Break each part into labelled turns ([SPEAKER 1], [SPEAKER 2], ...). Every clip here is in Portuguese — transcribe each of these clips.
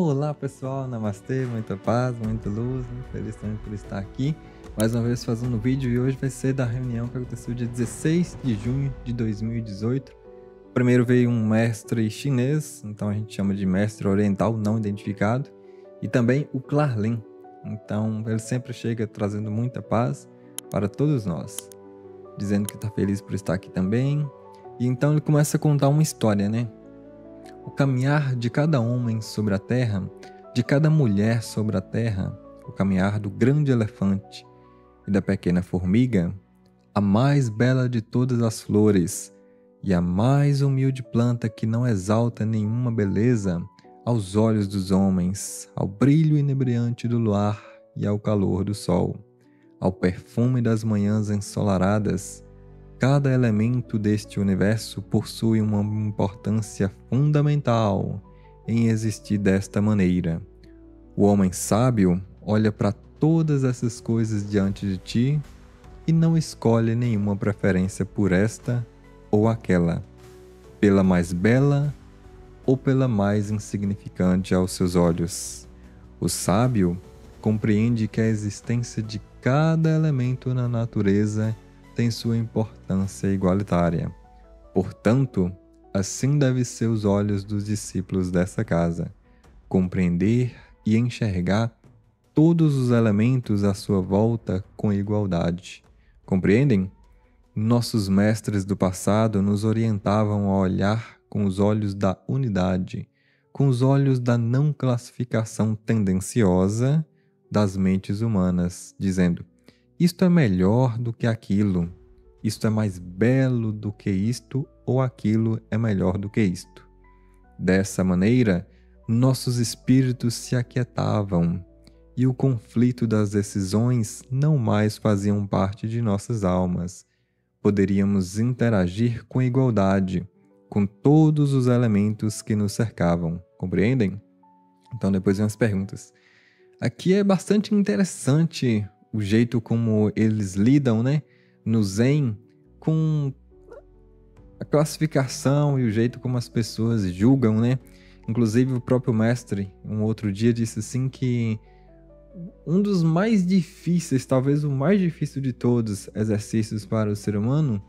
[SPEAKER 1] Olá pessoal, namastê, muita paz, muita luz, muito feliz também por estar aqui mais uma vez fazendo um vídeo. E hoje vai ser da reunião que aconteceu dia 16 de junho de 2018. Primeiro veio um mestre chinês, então a gente chama de mestre oriental não identificado, e também o Klarlin. Então ele sempre chega trazendo muita paz para todos nós, dizendo que está feliz por estar aqui também. E então ele começa a contar uma história, né? O caminhar de cada homem sobre a terra, de cada mulher sobre a terra, o caminhar do grande elefante e da pequena formiga, a mais bela de todas as flores e a mais humilde planta que não exalta nenhuma beleza aos olhos dos homens, ao brilho inebriante do luar e ao calor do sol, ao perfume das manhãs ensolaradas. Cada elemento deste universo possui uma importância fundamental em existir desta maneira. O homem sábio olha para todas essas coisas diante de ti e não escolhe nenhuma preferência por esta ou aquela, pela mais bela ou pela mais insignificante aos seus olhos. O sábio compreende que a existência de cada elemento na natureza tem sua importância igualitária. Portanto, assim devem ser os olhos dos discípulos dessa casa, compreender e enxergar todos os elementos à sua volta com igualdade. Compreendem? Nossos mestres do passado nos orientavam a olhar com os olhos da unidade, com os olhos da não classificação tendenciosa das mentes humanas, dizendo: isto é melhor do que aquilo, isto é mais belo do que isto, ou aquilo é melhor do que isto. Dessa maneira, nossos espíritos se aquietavam e o conflito das decisões não mais faziam parte de nossas almas. Poderíamos interagir com igualdade com todos os elementos que nos cercavam. Compreendem? Então depois vem as perguntas. Aqui é bastante interessante o jeito como eles lidam, né, no Zen, com a classificação e o jeito como as pessoas julgam, né? Inclusive o próprio mestre, um outro dia, disse assim que um dos mais difíceis, talvez o mais difícil de todos exercícios para o ser humano,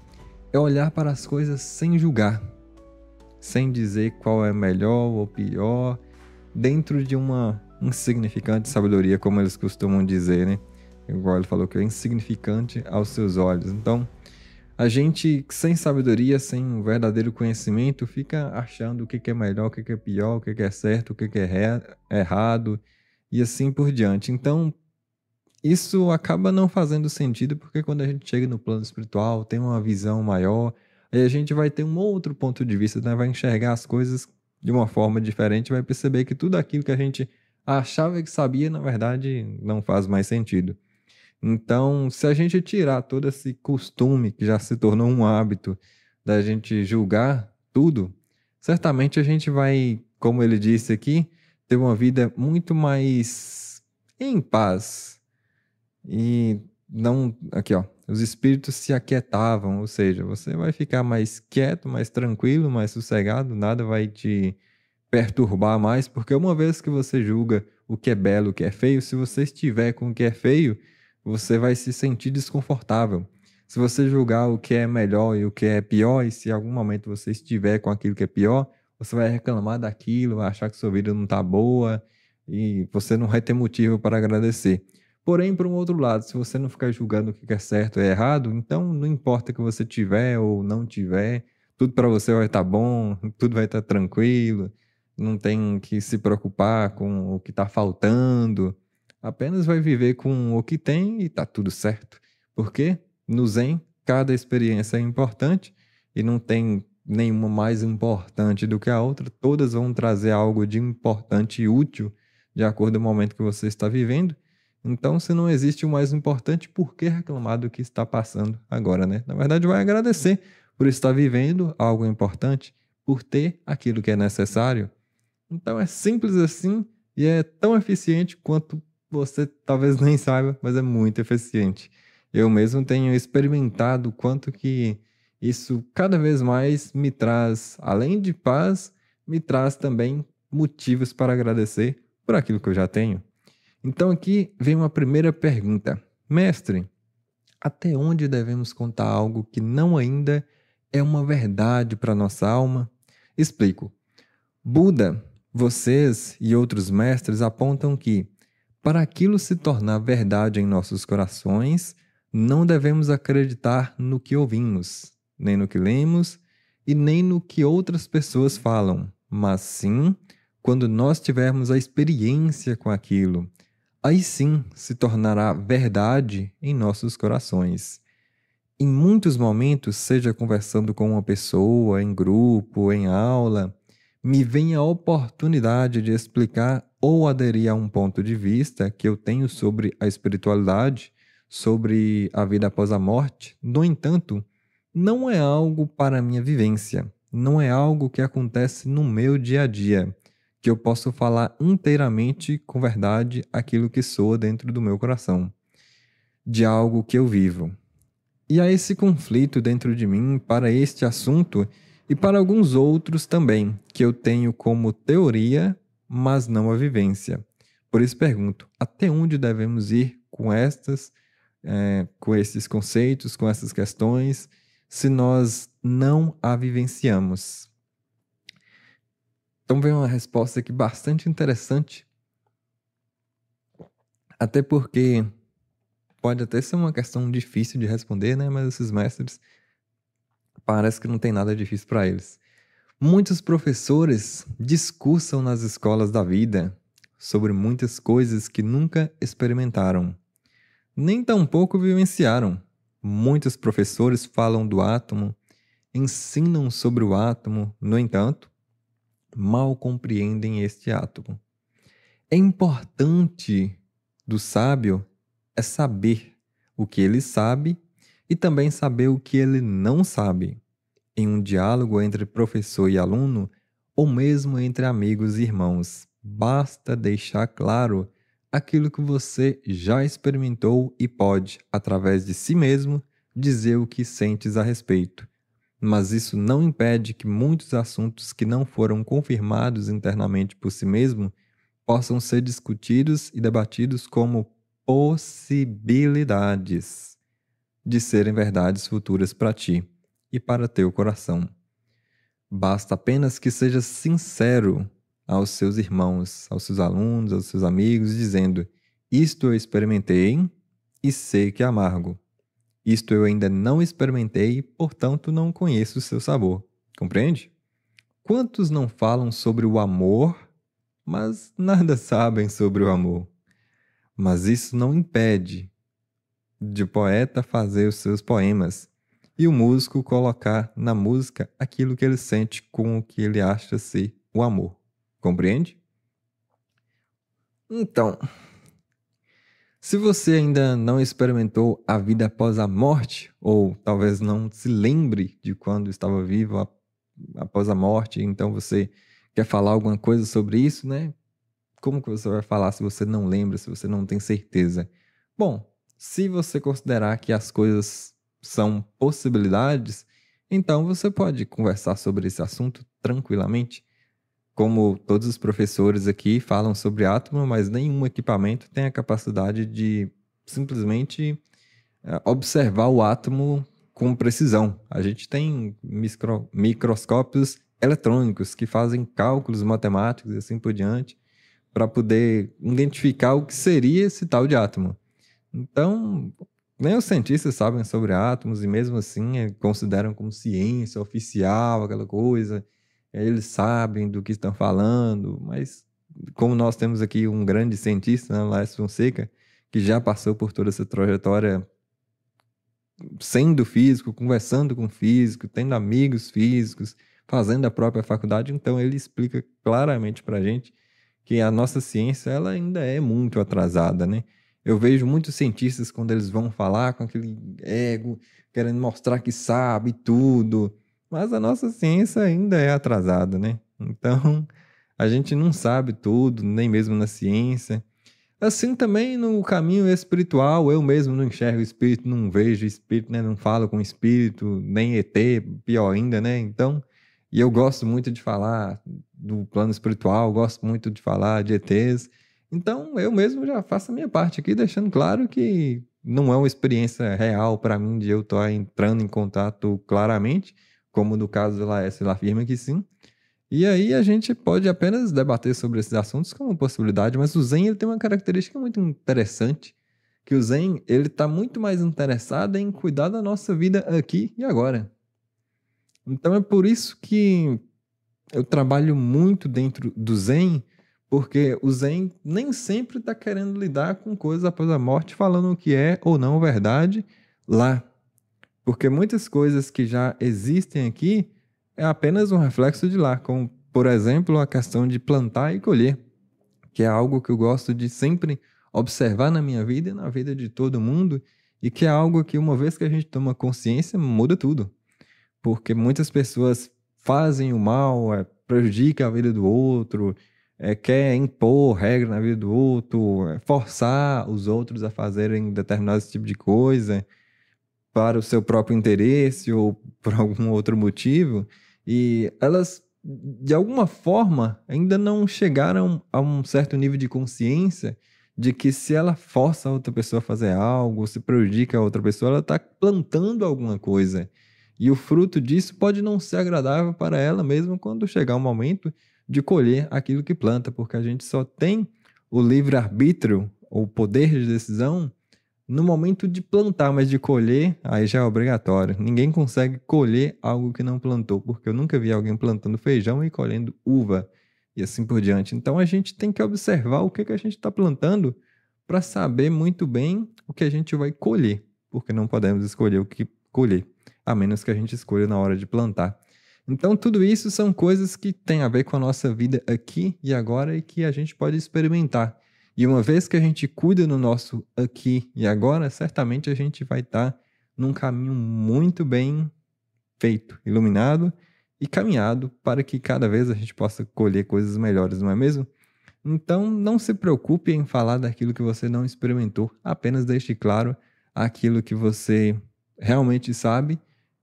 [SPEAKER 1] é olhar para as coisas sem julgar, sem dizer qual é melhor ou pior, dentro de uma insignificante sabedoria, como eles costumam dizer, né? Igual ele falou que é insignificante aos seus olhos. Então, a gente, sem sabedoria, sem um verdadeiro conhecimento, fica achando o que é melhor, o que é pior, o que é certo, o que é errado, e assim por diante. Então, isso acaba não fazendo sentido, porque quando a gente chega no plano espiritual, tem uma visão maior, aí a gente vai ter um outro ponto de vista, né? Vai enxergar as coisas de uma forma diferente, vai perceber que tudo aquilo que a gente achava que sabia, na verdade, não faz mais sentido. Então, se a gente tirar todo esse costume que já se tornou um hábito da gente julgar tudo, certamente a gente vai, como ele disse aqui, ter uma vida muito mais em paz. E não, aqui ó, os espíritos se aquietavam, ou seja, você vai ficar mais quieto, mais tranquilo, mais sossegado, nada vai te perturbar mais, porque uma vez que você julga o que é belo, o que é feio, se você estiver com o que é feio, você vai se sentir desconfortável. Se você julgar o que é melhor e o que é pior, e se em algum momento você estiver com aquilo que é pior, você vai reclamar daquilo, vai achar que sua vida não está boa e você não vai ter motivo para agradecer. Porém, por um outro lado, se você não ficar julgando o que é certo e errado, então não importa que você tiver ou não tiver, tudo para você vai estar bom, tudo vai estar tranquilo, não tem que se preocupar com o que está faltando. Apenas vai viver com o que tem e está tudo certo. Porque no Zen, cada experiência é importante e não tem nenhuma mais importante do que a outra. Todas vão trazer algo de importante e útil de acordo com o momento que você está vivendo. Então, se não existe o mais importante, por que reclamar do que está passando agora, né? Na verdade, vai agradecer por estar vivendo algo importante, por ter aquilo que é necessário. Então, é simples assim e é tão eficiente quanto você talvez nem saiba, mas é muito eficiente. Eu mesmo tenho experimentado o quanto que isso cada vez mais me traz, além de paz, me traz também motivos para agradecer por aquilo que eu já tenho. Então aqui vem uma primeira pergunta. Mestre, até onde devemos contar algo que não ainda é uma verdade para nossa alma? Explico. Buda, vocês e outros mestres apontam que, para aquilo se tornar verdade em nossos corações, não devemos acreditar no que ouvimos, nem no que lemos e nem no que outras pessoas falam, mas sim quando nós tivermos a experiência com aquilo. Aí sim se tornará verdade em nossos corações. Em muitos momentos, seja conversando com uma pessoa, em grupo, em aula, me vem a oportunidade de explicar ou aderir a um ponto de vista que eu tenho sobre a espiritualidade, sobre a vida após a morte. No entanto, não é algo para a minha vivência, não é algo que acontece no meu dia a dia, que eu posso falar inteiramente com verdade aquilo que soa dentro do meu coração, de algo que eu vivo. E há esse conflito dentro de mim para este assunto e para alguns outros também, que eu tenho como teoria, mas não a vivência. Por isso pergunto, até onde devemos ir com esses conceitos, com essas questões, se nós não a vivenciamos? Então vem uma resposta aqui bastante interessante, até porque pode até ser uma questão difícil de responder, né? Mas esses mestres parece que não tem nada difícil para eles. Muitos professores discursam nas escolas da vida sobre muitas coisas que nunca experimentaram, nem tampouco vivenciaram. Muitos professores falam do átomo, ensinam sobre o átomo, no entanto, mal compreendem este átomo. É importante do sábio é saber o que ele sabe e também saber o que ele não sabe. Em um diálogo entre professor e aluno, ou mesmo entre amigos e irmãos, basta deixar claro aquilo que você já experimentou e pode, através de si mesmo, dizer o que sentes a respeito. Mas isso não impede que muitos assuntos que não foram confirmados internamente por si mesmo possam ser discutidos e debatidos como possibilidades de serem verdades futuras para ti e para teu coração. Basta apenas que seja sincero aos seus irmãos, aos seus alunos, aos seus amigos, dizendo: isto eu experimentei e sei que é amargo. Isto eu ainda não experimentei, portanto não conheço o seu sabor. Compreende? Quantos não falam sobre o amor, mas nada sabem sobre o amor? Mas isso não impede de o poeta fazer os seus poemas e o músico colocar na música aquilo que ele sente com o que ele acha ser o amor. Compreende? Então, se você ainda não experimentou a vida após a morte, ou talvez não se lembre de quando estava vivo após a morte, então você quer falar alguma coisa sobre isso, né? Como que você vai falar se você não lembra, se você não tem certeza? Bom, se você considerar que as coisas são possibilidades, então você pode conversar sobre esse assunto tranquilamente. Como todos os professores aqui falam sobre átomo, mas nenhum equipamento tem a capacidade de simplesmente observar o átomo com precisão. A gente tem microscópios eletrônicos que fazem cálculos matemáticos e assim por diante, para poder identificar o que seria esse tal de átomo. Então, nem os cientistas sabem sobre átomos e mesmo assim consideram como ciência oficial, aquela coisa. Eles sabem do que estão falando, mas como nós temos aqui um grande cientista, né, Laércio Fonseca, que já passou por toda essa trajetória sendo físico, conversando com físico, tendo amigos físicos, fazendo a própria faculdade, então ele explica claramente para a gente que a nossa ciência ela ainda é muito atrasada, né? Eu vejo muitos cientistas quando eles vão falar com aquele ego, querendo mostrar que sabe tudo, mas a nossa ciência ainda é atrasada, né? Então, a gente não sabe tudo, nem mesmo na ciência. Assim também no caminho espiritual, eu mesmo não enxergo espírito, não vejo espírito, né? Não falo com espírito, nem ET, pior ainda, né? Então, E eu gosto muito de falar do plano espiritual, gosto muito de falar de ETs. Então, eu mesmo já faço a minha parte aqui, deixando claro que não é uma experiência real para mim de eu estar entrando em contato claramente, como no caso da Laércio, ela afirma que sim. E aí a gente pode apenas debater sobre esses assuntos como possibilidade, mas o Zen ele tem uma característica muito interessante, que o Zen ele está muito mais interessado em cuidar da nossa vida aqui e agora. Então é por isso que eu trabalho muito dentro do Zen, porque o Zen nem sempre está querendo lidar com coisas após a morte, falando o que é ou não verdade lá. Porque muitas coisas que já existem aqui é apenas um reflexo de lá, como, por exemplo, a questão de plantar e colher, que é algo que eu gosto de sempre observar na minha vida e na vida de todo mundo, e que é algo que, uma vez que a gente toma consciência, muda tudo. Porque muitas pessoas fazem o mal, prejudica a vida do outro, quer impor regra na vida do outro, forçar os outros a fazerem determinado tipo de coisa para o seu próprio interesse ou por algum outro motivo, e elas, de alguma forma, ainda não chegaram a um certo nível de consciência de que se ela força a outra pessoa a fazer algo, se prejudica a outra pessoa, ela está plantando alguma coisa. E o fruto disso pode não ser agradável para ela mesmo quando chegar o momento de colher aquilo que planta, porque a gente só tem o livre-arbítrio, ou poder de decisão, no momento de plantar, mas de colher, aí já é obrigatório. Ninguém consegue colher algo que não plantou, porque eu nunca vi alguém plantando feijão e colhendo uva e assim por diante. Então a gente tem que observar o que que a gente está plantando para saber muito bem o que a gente vai colher, porque não podemos escolher o que colher, a menos que a gente escolha na hora de plantar. Então, tudo isso são coisas que têm a ver com a nossa vida aqui e agora e que a gente pode experimentar. E uma vez que a gente cuida no nosso aqui e agora, certamente a gente vai estar num caminho muito bem feito, iluminado e caminhado para que cada vez a gente possa colher coisas melhores, não é mesmo? Então, não se preocupe em falar daquilo que você não experimentou, apenas deixe claro aquilo que você realmente sabe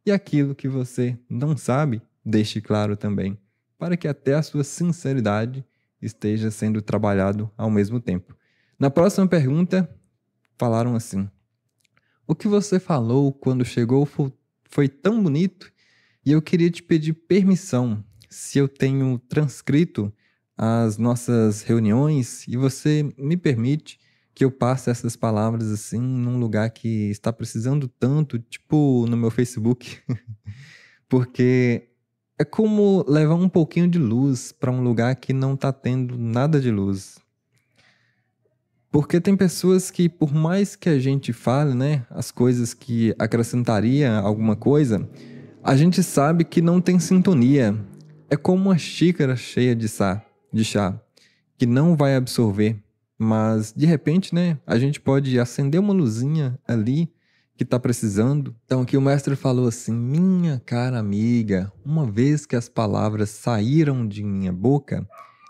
[SPEAKER 1] e aquilo que você não sabe, deixe claro também, para que até a sua sinceridade esteja sendo trabalhado ao mesmo tempo. Na próxima pergunta, falaram assim: o que você falou quando chegou foi tão bonito e eu queria te pedir permissão se eu tenho transcrito as nossas reuniões e você me permite que eu passe essas palavras assim num lugar que está precisando tanto, tipo no meu Facebook, porque é como levar um pouquinho de luz para um lugar que não está tendo nada de luz. Porque tem pessoas que, por mais que a gente fale, né, as coisas que acrescentaria alguma coisa, a gente sabe que não tem sintonia. É como uma xícara cheia de chá, que não vai absorver. Mas, de repente, né, a gente pode acender uma luzinha ali que está precisando. Então, aqui o mestre falou assim: minha cara amiga, uma vez que as palavras saíram de minha boca,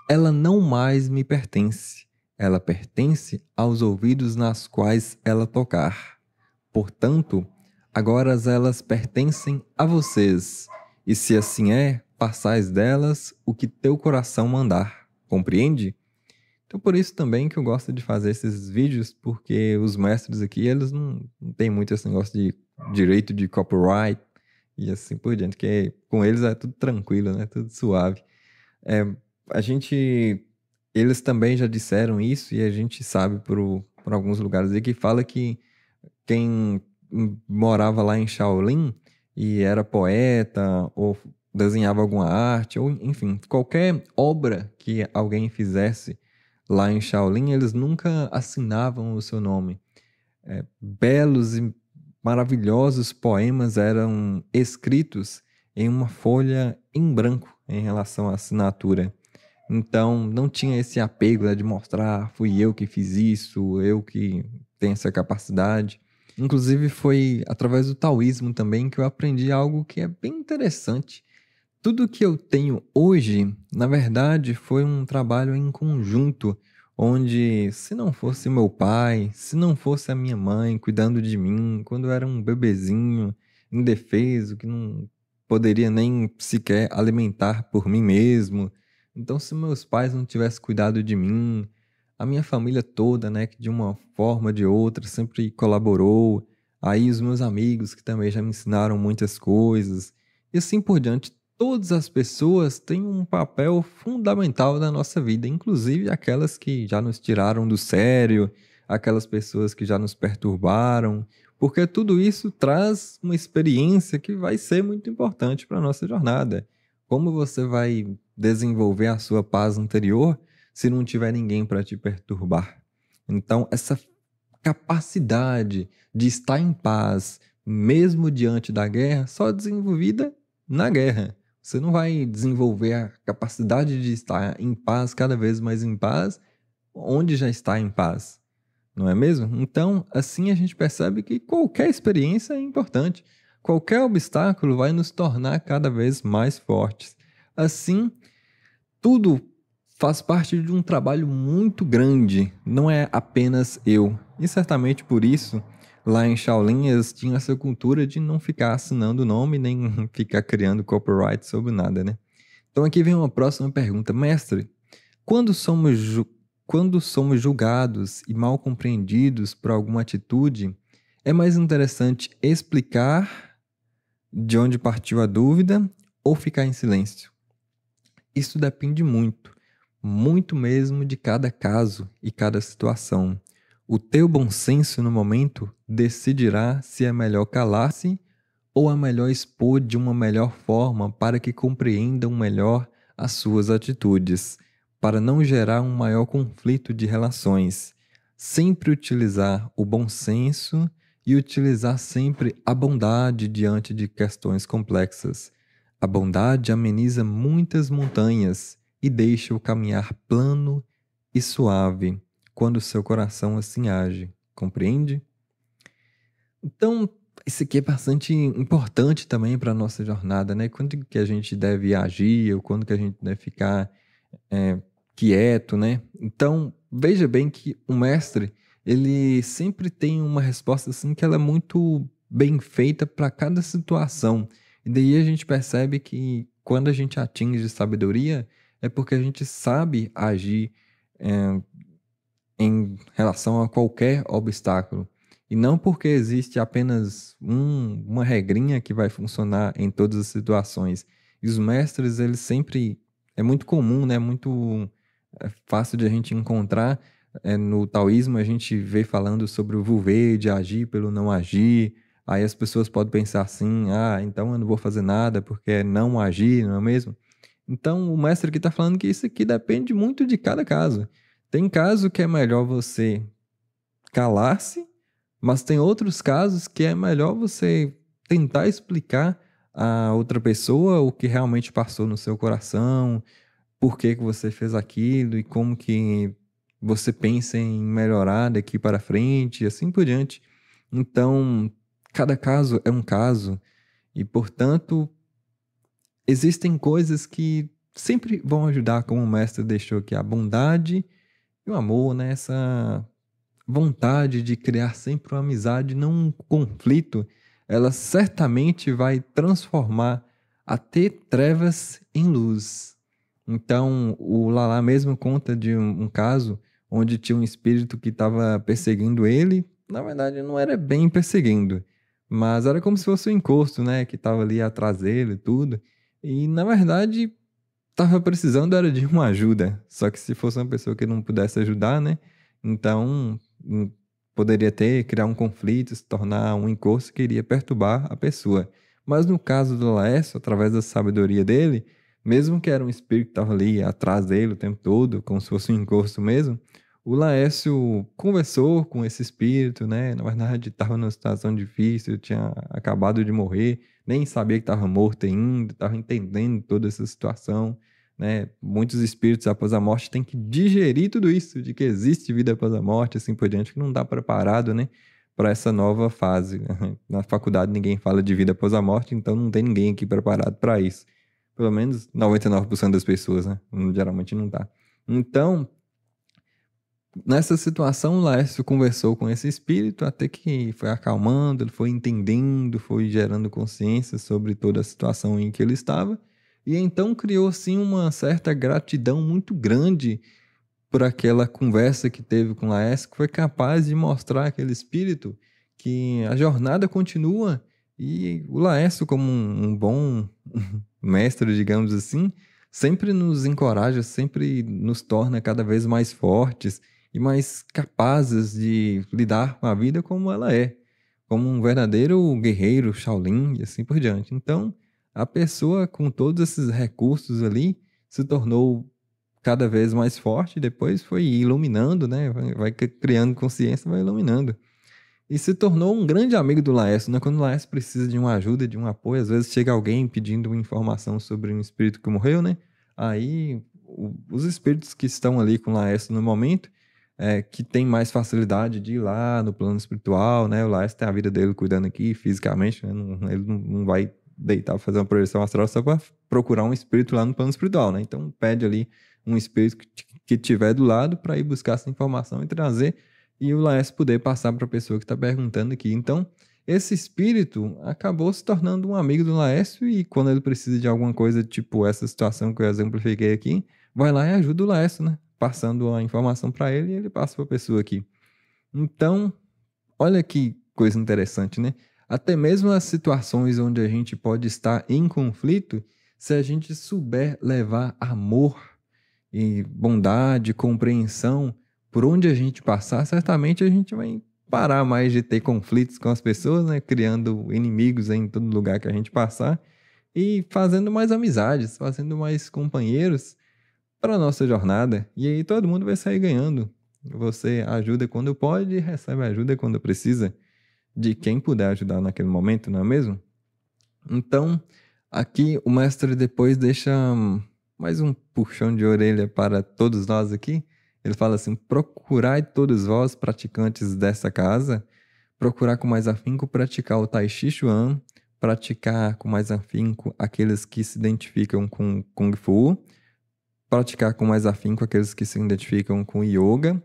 [SPEAKER 1] ela não mais me pertence. Ela pertence aos ouvidos nas quais ela tocar. Portanto, agora elas pertencem a vocês. E se assim é, passais delas o que teu coração mandar. Compreende? Então, por isso também que eu gosto de fazer esses vídeos, porque os mestres aqui, eles não têm muito esse negócio de direito de copyright e assim por diante, que com eles é tudo tranquilo, né? Tudo suave. É, a gente, eles também já disseram isso e a gente sabe por alguns lugares aí que fala que quem morava lá em Shaolin e era poeta ou desenhava alguma arte, ou enfim, qualquer obra que alguém fizesse lá em Shaolin, eles nunca assinavam o seu nome. Belos e maravilhosos poemas eram escritos em uma folha em branco em relação à assinatura. Então, não tinha esse apego, né, de mostrar, fui eu que fiz isso, eu que tenho essa capacidade. Inclusive, foi através do taoísmo também que eu aprendi algo que é bem interessante. Tudo que eu tenho hoje, na verdade, foi um trabalho em conjunto, onde, se não fosse meu pai, se não fosse a minha mãe cuidando de mim, quando eu era um bebezinho, indefeso, que não poderia nem sequer alimentar por mim mesmo. Então, se meus pais não tivessem cuidado de mim, a minha família toda, né, que de uma forma ou de outra sempre colaborou, aí os meus amigos que também já me ensinaram muitas coisas, e assim por diante, todas as pessoas têm um papel fundamental na nossa vida, inclusive aquelas que já nos tiraram do sério, aquelas pessoas que já nos perturbaram, porque tudo isso traz uma experiência que vai ser muito importante para a nossa jornada. Como você vai desenvolver a sua paz interior se não tiver ninguém para te perturbar? Então, essa capacidade de estar em paz, mesmo diante da guerra, só é desenvolvida na guerra. Você não vai desenvolver a capacidade de estar em paz, cada vez mais em paz, onde já está em paz. Não é mesmo? Então, assim a gente percebe que qualquer experiência é importante. Qualquer obstáculo vai nos tornar cada vez mais fortes. Assim, tudo faz parte de um trabalho muito grande, não é apenas eu. E certamente por isso, lá em Shaolin, eles tinham essa cultura de não ficar assinando o nome, nem ficar criando copyright sobre nada, né? Então aqui vem uma próxima pergunta. Mestre, quando somos, quando somos julgados e mal compreendidos por alguma atitude, é mais interessante explicar de onde partiu a dúvida ou ficar em silêncio? Isso depende muito, muito mesmo de cada caso e cada situação. O teu bom senso no momento decidirá se é melhor calar-se ou é melhor expor de uma melhor forma para que compreendam melhor as suas atitudes, para não gerar um maior conflito de relações. Sempre utilizar o bom senso e utilizar sempre a bondade diante de questões complexas. A bondade ameniza muitas montanhas e deixa o caminhar plano e suave quando o seu coração assim age. Compreende? Então, isso aqui é bastante importante também para a nossa jornada, né? Quando que a gente deve agir ou quando que a gente deve ficar quieto, né? Então, veja bem que o mestre, ele sempre tem uma resposta assim que ela é muito bem feita para cada situação. E daí a gente percebe que quando a gente atinge sabedoria, é porque a gente sabe agir em relação a qualquer obstáculo. E não porque existe apenas uma regrinha que vai funcionar em todas as situações. E os mestres, eles sempre... É muito comum, né? Muito fácil de a gente encontrar. No taoísmo, a gente vê falando sobre o Wu Wei, de agir pelo não agir. Aí as pessoas podem pensar assim, então eu não vou fazer nada porque é não agir, não é mesmo? Então, o mestre aqui está falando que isso aqui depende muito de cada caso. Tem caso que é melhor você calar-se, mas tem outros casos que é melhor você tentar explicar a outra pessoa o que realmente passou no seu coração, por que que você fez aquilo e como que você pensa em melhorar daqui para frente e assim por diante. Então, cada caso é um caso e, portanto, existem coisas que sempre vão ajudar, como o mestre deixou aqui, a bondade e o amor, né? Essa vontade de criar sempre uma amizade, não um conflito, ela certamente vai transformar até trevas em luz. Então, o Lala mesmo conta de um caso onde tinha um espírito que estava perseguindo ele. Na verdade, não era bem perseguindo, mas era como se fosse um encosto, né? Que estava ali atrás dele e tudo. E, na verdade, estava precisando era de uma ajuda. Só que se fosse uma pessoa que não pudesse ajudar, né? Então, poderia criar um conflito, se tornar um encosto que iria perturbar a pessoa. Mas no caso do Laércio, através da sabedoria dele, mesmo que era um espírito que estava ali atrás dele o tempo todo, como se fosse um encosto mesmo, o Laércio conversou com esse espírito, né? Na verdade, estava numa situação difícil, tinha acabado de morrer, nem sabia que estava morto ainda, estava entendendo toda essa situação, né? Muitos espíritos após a morte têm que digerir tudo isso, de que existe vida após a morte, assim por diante, que não está preparado, né, para essa nova fase. Na faculdade ninguém fala de vida após a morte, então não tem ninguém aqui preparado para isso. Pelo menos 99% das pessoas, né? Geralmente não tá. Então, Nessa situação, o Laércio conversou com esse espírito até que foi acalmando, ele foi entendendo, foi gerando consciência sobre toda a situação em que ele estava, e então criou sim uma certa gratidão muito grande por aquela conversa que teve com o Laércio, que foi capaz de mostrar àquele espírito que a jornada continua e o Laércio, como um bom mestre, digamos assim, sempre nos encoraja, sempre nos torna cada vez mais fortes e mais capazes de lidar com a vida como ela é, como um verdadeiro guerreiro Shaolin e assim por diante. Então, a pessoa com todos esses recursos ali se tornou cada vez mais forte, depois foi iluminando, né? Vai criando consciência, vai iluminando. E se tornou um grande amigo do Laércio, né? Quando o Laércio precisa de uma ajuda, de um apoio, às vezes chega alguém pedindo uma informação sobre um espírito que morreu, né? Aí os espíritos que estão ali com o Laércio no momento, que tem mais facilidade de ir lá no plano espiritual, né? O Laércio tem a vida dele cuidando aqui fisicamente, né? Ele não vai deitar, fazer uma projeção astral só para procurar um espírito lá no plano espiritual, né? Então pede ali um espírito que tiver do lado para ir buscar essa informação e trazer e o Laércio poder passar para a pessoa que está perguntando aqui. Então, esse espírito acabou se tornando um amigo do Laércio e quando ele precisa de alguma coisa, tipo essa situação que eu exemplifiquei aqui, vai lá e ajuda o Laércio, né? Passando a informação para ele e ele passa para a pessoa aqui. Então, olha que coisa interessante, né? Até mesmo as situações onde a gente pode estar em conflito, se a gente souber levar amor e bondade, compreensão, por onde a gente passar, certamente a gente vai parar mais de ter conflitos com as pessoas, né? Criando inimigos em todo lugar que a gente passar e fazendo mais amizades, fazendo mais companheiros para a nossa jornada. E aí todo mundo vai sair ganhando. Você ajuda quando pode e recebe ajuda quando precisa de quem puder ajudar naquele momento, não é mesmo? Então, aqui o mestre depois deixa mais um puxão de orelha para todos nós aqui. Ele fala assim: procurai todos vós, praticantes dessa casa, procurar com mais afinco praticar o Tai Chi Chuan, praticar com mais afinco aqueles que se identificam com Kung Fu, praticar com mais afinco aqueles que se identificam com Yoga.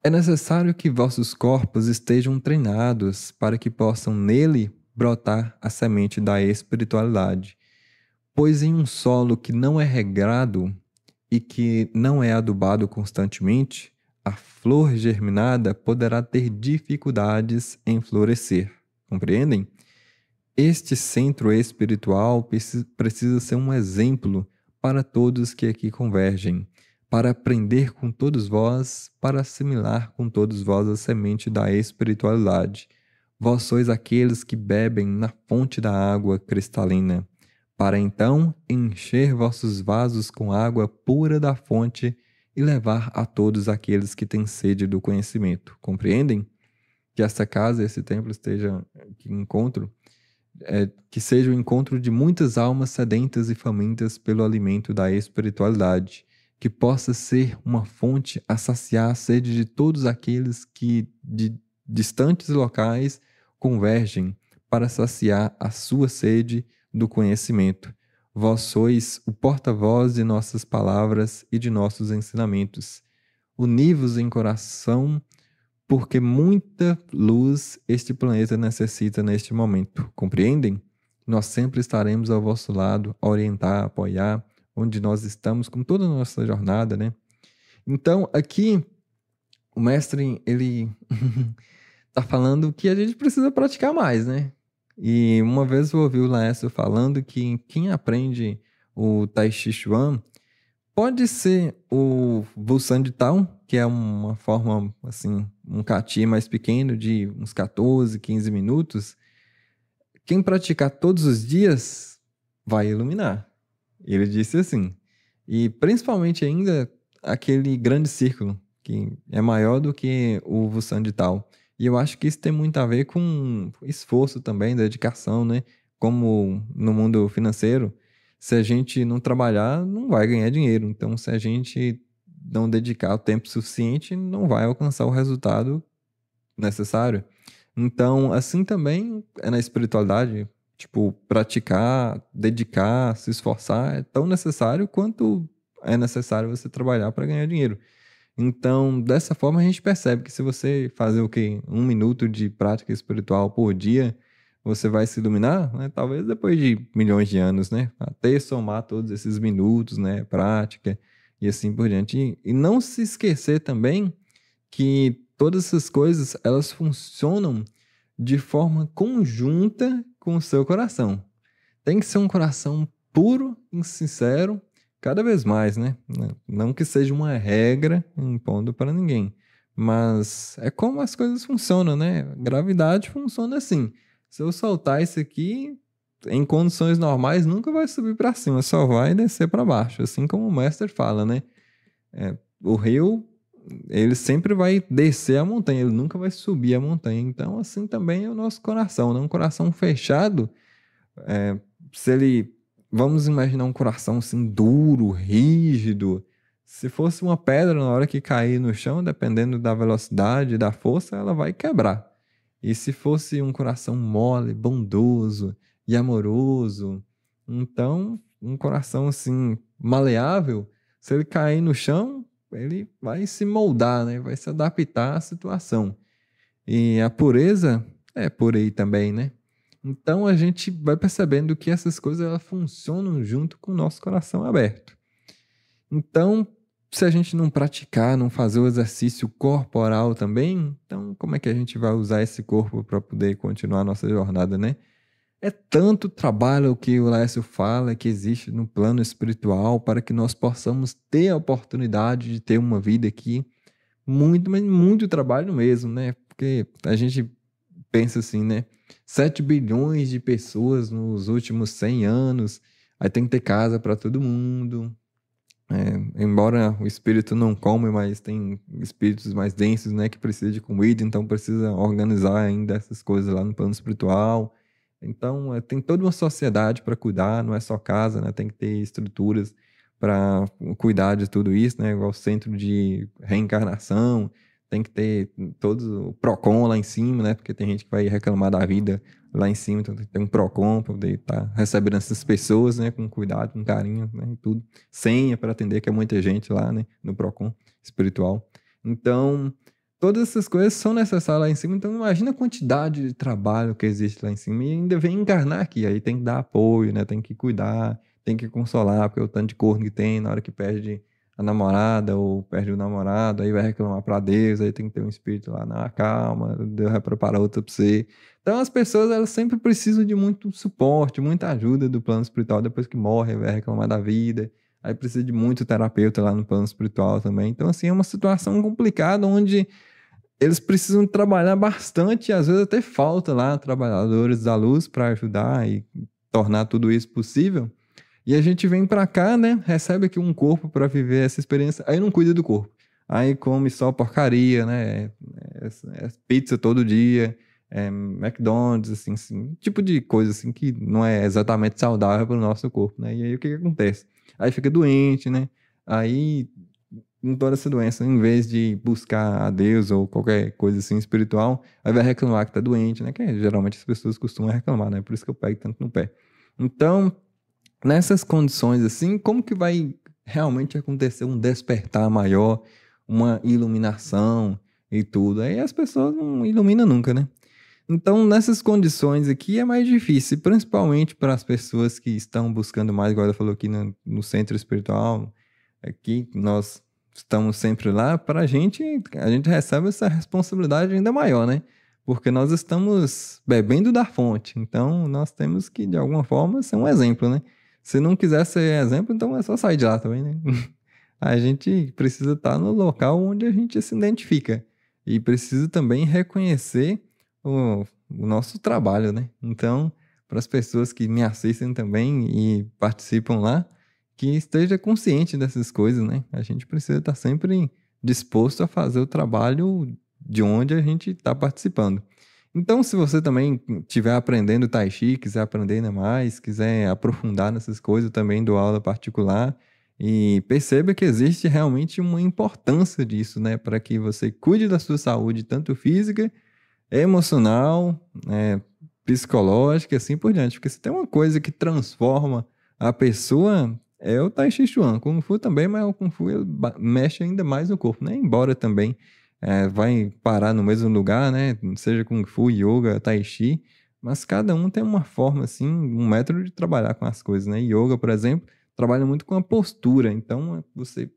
[SPEAKER 1] É necessário que vossos corpos estejam treinados para que possam nele brotar a semente da espiritualidade. Pois em um solo que não é regrado e que não é adubado constantemente, a flor germinada poderá ter dificuldades em florescer. Compreendem? Este centro espiritual precisa ser um exemplo para todos que aqui convergem, para aprender com todos vós, para assimilar com todos vós a semente da espiritualidade. Vós sois aqueles que bebem na fonte da água cristalina, para então encher vossos vasos com água pura da fonte e levar a todos aqueles que têm sede do conhecimento. Compreendem? Que esta casa, esse templo esteja, que encontro, que seja o encontro de muitas almas sedentas e famintas pelo alimento da espiritualidade, que possa ser uma fonte a saciar a sede de todos aqueles que de distantes locais convergem para saciar a sua sede do conhecimento. Vós sois o porta-voz de nossas palavras e de nossos ensinamentos. Uni-vos em coração, porque muita luz este planeta necessita neste momento. Compreendem? Nós sempre estaremos ao vosso lado, a orientar, a apoiar, onde nós estamos com toda a nossa jornada, né? Então, aqui, o mestre, ele tá falando que a gente precisa praticar mais, né? E uma vez eu ouvi o Laércio falando que quem aprende o Tai Chi Chuan pode ser o Vulsan de Tao, que é uma forma, assim, um kati mais pequeno, de uns 14, 15 minutos. Quem praticar todos os dias vai iluminar. Ele disse assim. E principalmente ainda aquele grande círculo, que é maior do que o Vulsan de Tao. E eu acho que isso tem muito a ver com esforço também, dedicação, né? Como no mundo financeiro, se a gente não trabalhar, não vai ganhar dinheiro. Então, se a gente não dedicar o tempo suficiente, não vai alcançar o resultado necessário. Então, assim também é na espiritualidade. Tipo, praticar, dedicar, se esforçar é tão necessário quanto é necessário você trabalhar para ganhar dinheiro. Então, dessa forma, a gente percebe que se você fazer o quê? 1 minuto de prática espiritual por dia, você vai se iluminar, né? Talvez depois de milhões de anos, né? Até somar todos esses minutos, né? Prática e assim por diante. E não se esquecer também que todas essas coisas, elas funcionam de forma conjunta com o seu coração. Tem que ser um coração puro e sincero, cada vez mais, né? Não que seja uma regra impondo para ninguém, mas é como as coisas funcionam, né? Gravidade funciona assim. Se eu soltar isso aqui, em condições normais, nunca vai subir para cima, só vai descer para baixo, assim como o mestre fala, né? O rio, ele sempre vai descer a montanha, ele nunca vai subir a montanha. Então, assim também é o nosso coração, né? Um coração fechado, se ele, vamos imaginar um coração assim duro, rígido, se fosse uma pedra na hora que cair no chão, dependendo da velocidade e da força, ela vai quebrar. E se fosse um coração mole, bondoso e amoroso, então um coração assim maleável, se ele cair no chão, ele vai se moldar, né? Vai se adaptar à situação. E a pureza é por aí também, né? Então a gente vai percebendo que essas coisas elas funcionam junto com o nosso coração aberto. Então, se a gente não praticar, não fazer o exercício corporal também, então como é que a gente vai usar esse corpo para poder continuar a nossa jornada, né? É tanto trabalho que o Laércio fala que existe no plano espiritual para que nós possamos ter a oportunidade de ter uma vida aqui. Muito, mas muito trabalho mesmo, né? Porque a gente pensa assim, né? 7 bilhões de pessoas nos últimos 100 anos, aí tem que ter casa para todo mundo. Embora o espírito não come, mas tem espíritos mais densos, né? Que precisam de comida, então precisa organizar ainda essas coisas lá no plano espiritual. Então, tem toda uma sociedade para cuidar, não é só casa, né? Tem que ter estruturas para cuidar de tudo isso, né? Igual o centro de reencarnação, tem que ter todo o PROCON lá em cima, né? Porque tem gente que vai reclamar da vida lá em cima, então tem que ter um PROCON para poder estar recebendo essas pessoas, né? Com cuidado, com carinho, né? E tudo. Senha para atender, que é muita gente lá, né? No PROCON espiritual. Então, todas essas coisas são necessárias lá em cima, então imagina a quantidade de trabalho que existe lá em cima e ainda vem encarnar aqui, aí tem que dar apoio, né? Tem que cuidar, tem que consolar, porque o tanto de corno que tem na hora que perde a namorada ou perde o namorado, aí vai reclamar para Deus, aí tem que ter um espírito lá, na calma, Deus vai preparar outra para você. Então as pessoas elas sempre precisam de muito suporte, muita ajuda do plano espiritual depois que morre, vai reclamar da vida. Aí precisa de muito terapeuta lá no plano espiritual também. Então, assim, é uma situação complicada onde eles precisam trabalhar bastante e às vezes até falta lá trabalhadores da luz para ajudar e tornar tudo isso possível. E a gente vem para cá, né? Recebe aqui um corpo para viver essa experiência, aí não cuida do corpo. Aí come só porcaria, né? É pizza todo dia, McDonald's, assim, tipo de coisa assim que não é exatamente saudável para o nosso corpo, né? E aí o que que acontece? Aí fica doente, né? Aí com toda essa doença, em vez de buscar a Deus ou qualquer coisa assim espiritual, aí vai reclamar que tá doente, né? Que geralmente as pessoas costumam reclamar, né? Por isso que eu pego tanto no pé. Então, nessas condições assim, como que vai realmente acontecer um despertar maior, uma iluminação e tudo? Aí as pessoas não iluminam nunca, né? Então, nessas condições aqui é mais difícil, principalmente para as pessoas que estão buscando mais, igual ela falou aqui no centro espiritual, aqui nós estamos sempre lá, para a gente recebe essa responsabilidade ainda maior, né? Porque nós estamos bebendo da fonte, então nós temos que, de alguma forma, ser um exemplo, né? Se não quiser ser exemplo, então é só sair de lá também, né? A gente precisa estar no local onde a gente se identifica e precisa também reconhecer o nosso trabalho, né? Então, para as pessoas que me assistem também e participam lá, que esteja consciente dessas coisas, né? A gente precisa estar sempre disposto a fazer o trabalho de onde a gente está participando. Então, se você também estiver aprendendo Tai Chi, quiser aprender ainda mais, quiser aprofundar nessas coisas, eu também dou aula particular e perceba que existe realmente uma importância disso, né? Para que você cuide da sua saúde, tanto física, emocional, psicológica e assim por diante. Porque se tem uma coisa que transforma a pessoa, é o Tai Chi Chuan. Kung Fu também, mas o Kung Fu ele mexe ainda mais no corpo, né? Embora também vai parar no mesmo lugar, né? Seja Kung Fu, Yoga, Tai Chi, mas cada um tem uma forma, assim, um método de trabalhar com as coisas, né? Yoga, por exemplo, trabalha muito com a postura. Então, você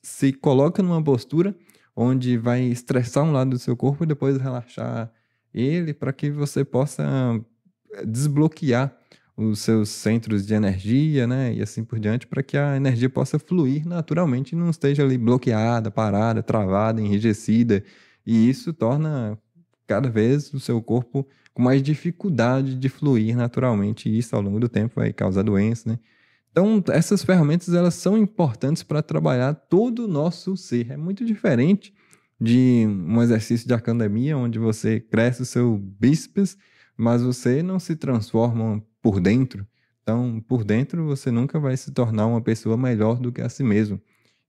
[SPEAKER 1] se coloca numa postura onde vai estressar um lado do seu corpo e depois relaxar ele para que você possa desbloquear os seus centros de energia, né? E assim por diante, para que a energia possa fluir naturalmente e não esteja ali bloqueada, parada, travada, enrijecida. E isso torna cada vez o seu corpo com mais dificuldade de fluir naturalmente. E isso ao longo do tempo vai causar doença, né? Então, essas ferramentas elas são importantes para trabalhar todo o nosso ser. É muito diferente de um exercício de academia, onde você cresce o seu bíceps, mas você não se transforma por dentro. Então, por dentro, você nunca vai se tornar uma pessoa melhor do que a si mesmo.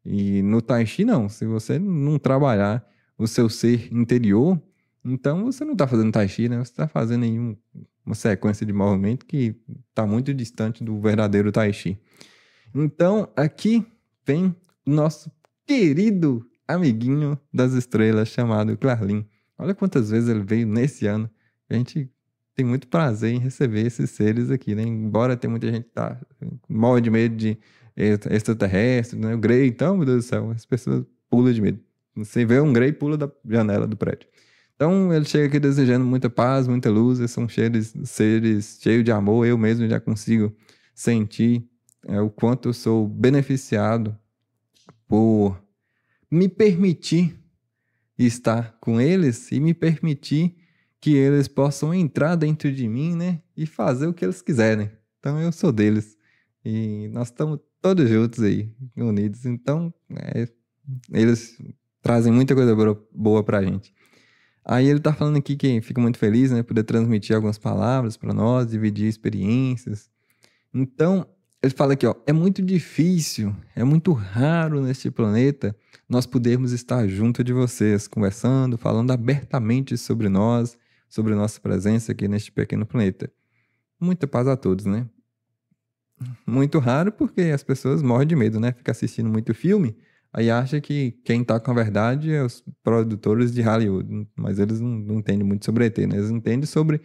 [SPEAKER 1] E no Tai Chi, não. Se você não trabalhar o seu ser interior, então você não está fazendo Tai Chi, né? Você está fazendo aí uma sequência de movimento que está muito distante do verdadeiro Tai Chi. Então, aqui vem o nosso querido amiguinho das estrelas chamado Clarlin. Olha quantas vezes ele veio nesse ano. A gente tem muito prazer em receber esses seres aqui, né? Embora tenha muita gente que morre de medo de extraterrestre, né? O Grey, então, meu Deus do céu, as pessoas pulam de medo. Você vê um Grey, pula da janela do prédio. Então, ele chega aqui desejando muita paz, muita luz. Eles são seres cheios de amor. Eu mesmo já consigo sentir o quanto eu sou beneficiado por me permitir estar com eles e me permitir que eles possam entrar dentro de mim, né? E fazer o que eles quiserem. Então, eu sou deles. E nós estamos todos juntos aí, unidos. Então, eles trazem muita coisa boa pra gente. Aí ele tá falando aqui que fica muito feliz, né? Poder transmitir algumas palavras para nós, dividir experiências. Então, ele fala aqui, ó, é muito difícil, é muito raro neste planeta nós podermos estar junto de vocês, conversando, falando abertamente sobre nós, sobre nossa presença aqui neste pequeno planeta. Muita paz a todos, né? Muito raro porque as pessoas morrem de medo, né? Fica assistindo muito filme, aí acha que quem tá com a verdade é os produtores de Hollywood, mas eles não entendem muito sobre ET, né? Eles entendem sobre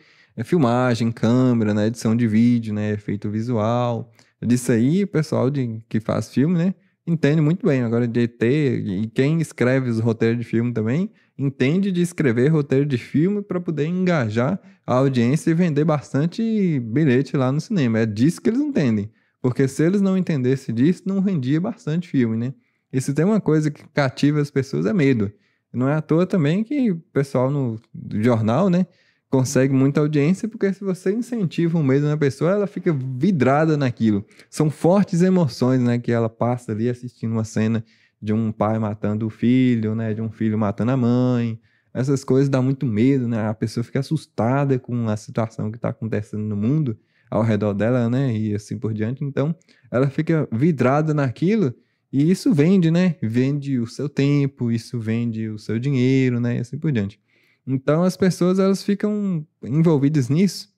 [SPEAKER 1] filmagem, câmera, né? Edição de vídeo, né? Efeito visual. Disso aí, o pessoal que faz filme, né? Entende muito bem. Agora, de ET, e quem escreve os roteiros de filme também, entende de escrever roteiro de filme para poder engajar a audiência e vender bastante bilhete lá no cinema. É disso que eles entendem. Porque se eles não entendessem disso, não rendia bastante filme, né? E se tem uma coisa que cativa as pessoas é medo. Não é à toa também que o pessoal no jornal, né, consegue muita audiência, porque se você incentiva um medo na pessoa, ela fica vidrada naquilo. São fortes emoções, né, que ela passa ali assistindo uma cena de um pai matando o filho, né, de um filho matando a mãe. Essas coisas dão muito medo, né? A pessoa fica assustada com a situação que está acontecendo no mundo ao redor dela, né, e assim por diante. Então, ela fica vidrada naquilo. E isso vende, né? Vende o seu tempo, isso vende o seu dinheiro, né? E assim por diante. Então, as pessoas, elas ficam envolvidas nisso.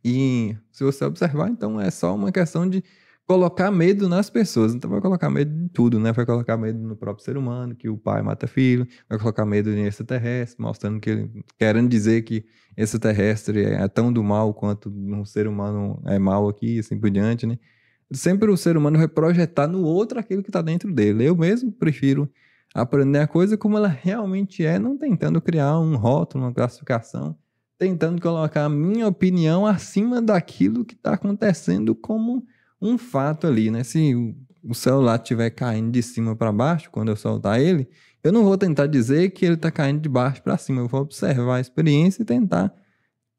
[SPEAKER 1] E se você observar, então, é só uma questão de colocar medo nas pessoas. Então, vai colocar medo de tudo, né? Vai colocar medo no próprio ser humano, que o pai mata filho. Vai colocar medo em extraterrestre, mostrando querendo dizer que extraterrestre é tão do mal quanto um ser humano é mal aqui, e assim por diante, né? Sempre o ser humano vai projetar no outro aquilo que está dentro dele. Eu mesmo prefiro aprender a coisa como ela realmente é, não tentando criar um rótulo, uma classificação, tentando colocar a minha opinião acima daquilo que está acontecendo como um fato ali, né? Se o celular estiver caindo de cima para baixo, quando eu soltar ele, eu não vou tentar dizer que ele está caindo de baixo para cima, eu vou observar a experiência e tentar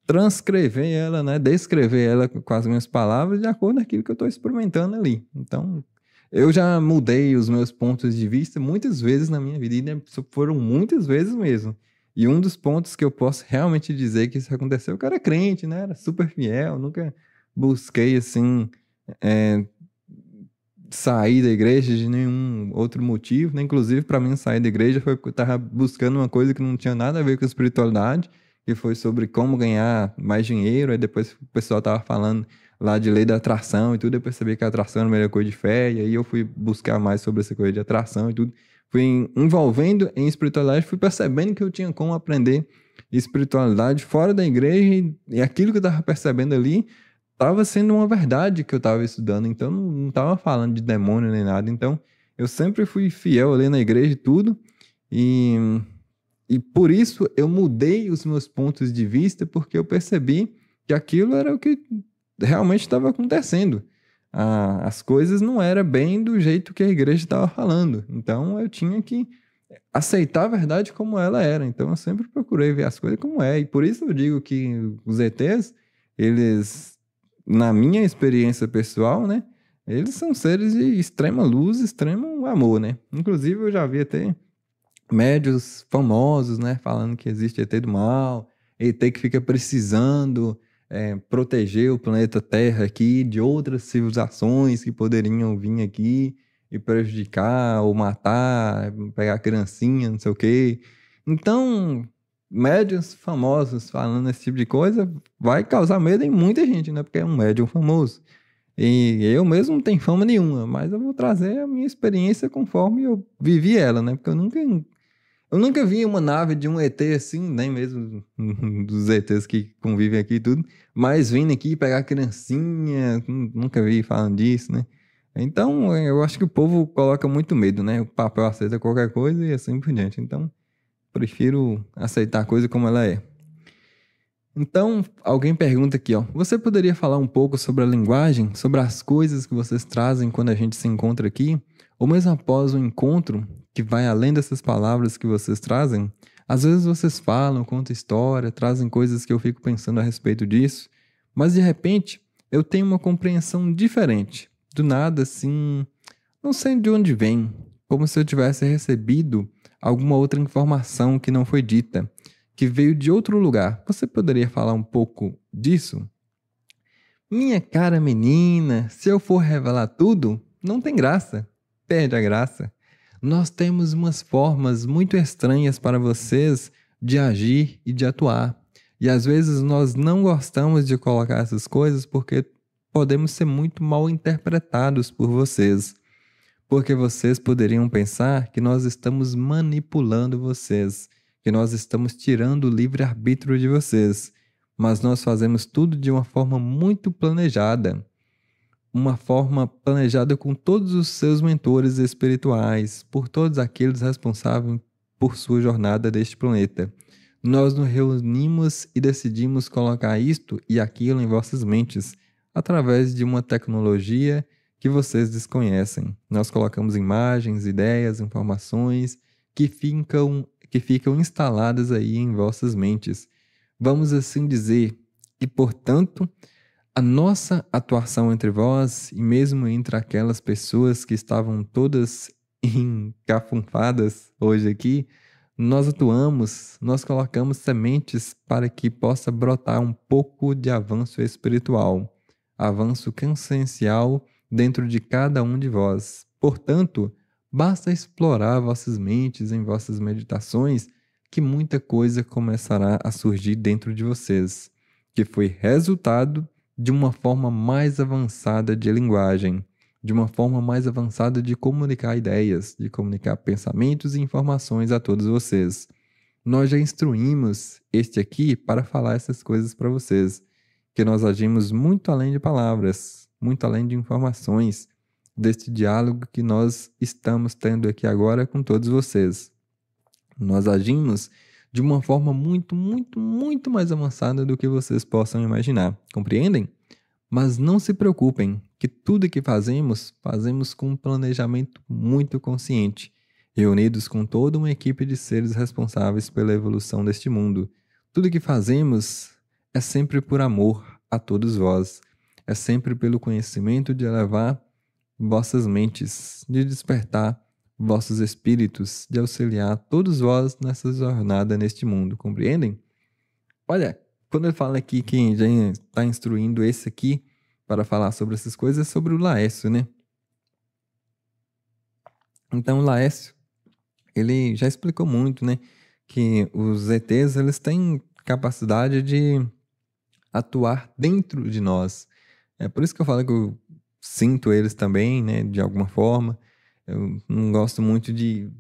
[SPEAKER 1] transcrever ela, né? Descrever ela com as minhas palavras de acordo com aquilo que eu estou experimentando ali. Então, eu já mudei os meus pontos de vista muitas vezes na minha vida, e né, foram muitas vezes mesmo. E um dos pontos que eu posso realmente dizer que isso aconteceu, o cara é crente, né? Era super fiel, nunca busquei, assim, sair da igreja de nenhum outro motivo, né? Inclusive, para mim, sair da igreja foi porque eu estava buscando uma coisa que não tinha nada a ver com espiritualidade, que foi sobre como ganhar mais dinheiro. Aí depois o pessoal tava falando lá de lei da atração e tudo, eu percebi que a atração era a melhor coisa de fé, e aí eu fui buscar mais sobre essa coisa de atração e tudo. Fui envolvendo em espiritualidade, fui percebendo que eu tinha como aprender espiritualidade fora da igreja, e aquilo que eu estava percebendo ali estava sendo uma verdade que eu estava estudando, então não estava falando de demônio nem nada. Então eu sempre fui fiel ali na igreja e tudo, e, e por isso eu mudei os meus pontos de vista, porque eu percebi que aquilo era o que realmente estava acontecendo. As coisas não eram bem do jeito que a igreja estava falando, então eu tinha que aceitar a verdade como ela era. Então eu sempre procurei ver as coisas como é. E por isso eu digo que os ETs, eles, na minha experiência pessoal, né? Eles são seres de extrema luz, extremo amor, né? Inclusive eu já vi até médios famosos, né? Falando que existe ET do mal, ET que fica precisando proteger o planeta Terra aqui de outras civilizações que poderiam vir aqui e prejudicar ou matar, pegar criancinha, não sei o quê. Então, médiuns famosos falando esse tipo de coisa vai causar medo em muita gente, né? Porque é um médium famoso. E eu mesmo não tenho fama nenhuma, mas eu vou trazer a minha experiência conforme eu vivi ela, né? Porque eu nunca vi uma nave de um ET assim, nem mesmo dos ETs que convivem aqui e tudo, mas vindo aqui pegar criancinha, nunca vi falando disso, né? Então, eu acho que o povo coloca muito medo, né? O papel aceita qualquer coisa e assim por diante. Então, prefiro aceitar a coisa como ela é. Então, alguém pergunta aqui, ó. Você poderia falar um pouco sobre a linguagem, sobre as coisas que vocês trazem quando a gente se encontra aqui? Ou mesmo após o encontro, que vai além dessas palavras que vocês trazem? Às vezes vocês falam, contam história, trazem coisas que eu fico pensando a respeito disso, mas de repente eu tenho uma compreensão diferente. Do nada, assim, não sei de onde vem, como se eu tivesse recebido alguma outra informação que não foi dita, que veio de outro lugar. Você poderia falar um pouco disso? Minha cara menina, se eu for revelar tudo, não tem graça. Perde a graça. Nós temos umas formas muito estranhas para vocês de agir e de atuar. E às vezes nós não gostamos de colocar essas coisas porque podemos ser muito mal interpretados por vocês. Porque vocês poderiam pensar que nós estamos manipulando vocês, que nós estamos tirando o livre-arbítrio de vocês. Mas nós fazemos tudo de uma forma muito planejada. Uma forma planejada com todos os seus mentores espirituais, por todos aqueles responsáveis por sua jornada deste planeta. Nós nos reunimos e decidimos colocar isto e aquilo em vossas mentes, através de uma tecnologia que vocês desconhecem. Nós colocamos imagens, ideias, informações que ficam instaladas aí em vossas mentes. Vamos assim dizer, e portanto, a nossa atuação entre vós e mesmo entre aquelas pessoas que estavam todas encafunfadas hoje aqui, nós atuamos, nós colocamos sementes para que possa brotar um pouco de avanço espiritual, avanço consciencial dentro de cada um de vós. Portanto, basta explorar vossas mentes em vossas meditações que muita coisa começará a surgir dentro de vocês, que foi resultado de uma forma mais avançada de linguagem, de uma forma mais avançada de comunicar ideias, de comunicar pensamentos e informações a todos vocês. Nós já instruímos este aqui para falar essas coisas para vocês, que nós agimos muito além de palavras, muito além de informações, deste diálogo que nós estamos tendo aqui agora com todos vocês. Nós agimos de uma forma muito, muito, muito mais avançada do que vocês possam imaginar. Compreendem? Mas não se preocupem, que tudo que fazemos, fazemos com um planejamento muito consciente, reunidos com toda uma equipe de seres responsáveis pela evolução deste mundo. Tudo que fazemos é sempre por amor a todos vós, é sempre pelo conhecimento de elevar vossas mentes, de despertar vossos espíritos, de auxiliar todos vós nessa jornada neste mundo, compreendem? Olha, quando ele fala aqui que já está instruindo esse aqui para falar sobre essas coisas, é sobre o Laércio, né? Então, o Laércio, ele já explicou muito, né? Que os ETs, eles têm capacidade de atuar dentro de nós. É por isso que eu falo que eu sinto eles também, né, de alguma forma. Eu não gosto muito de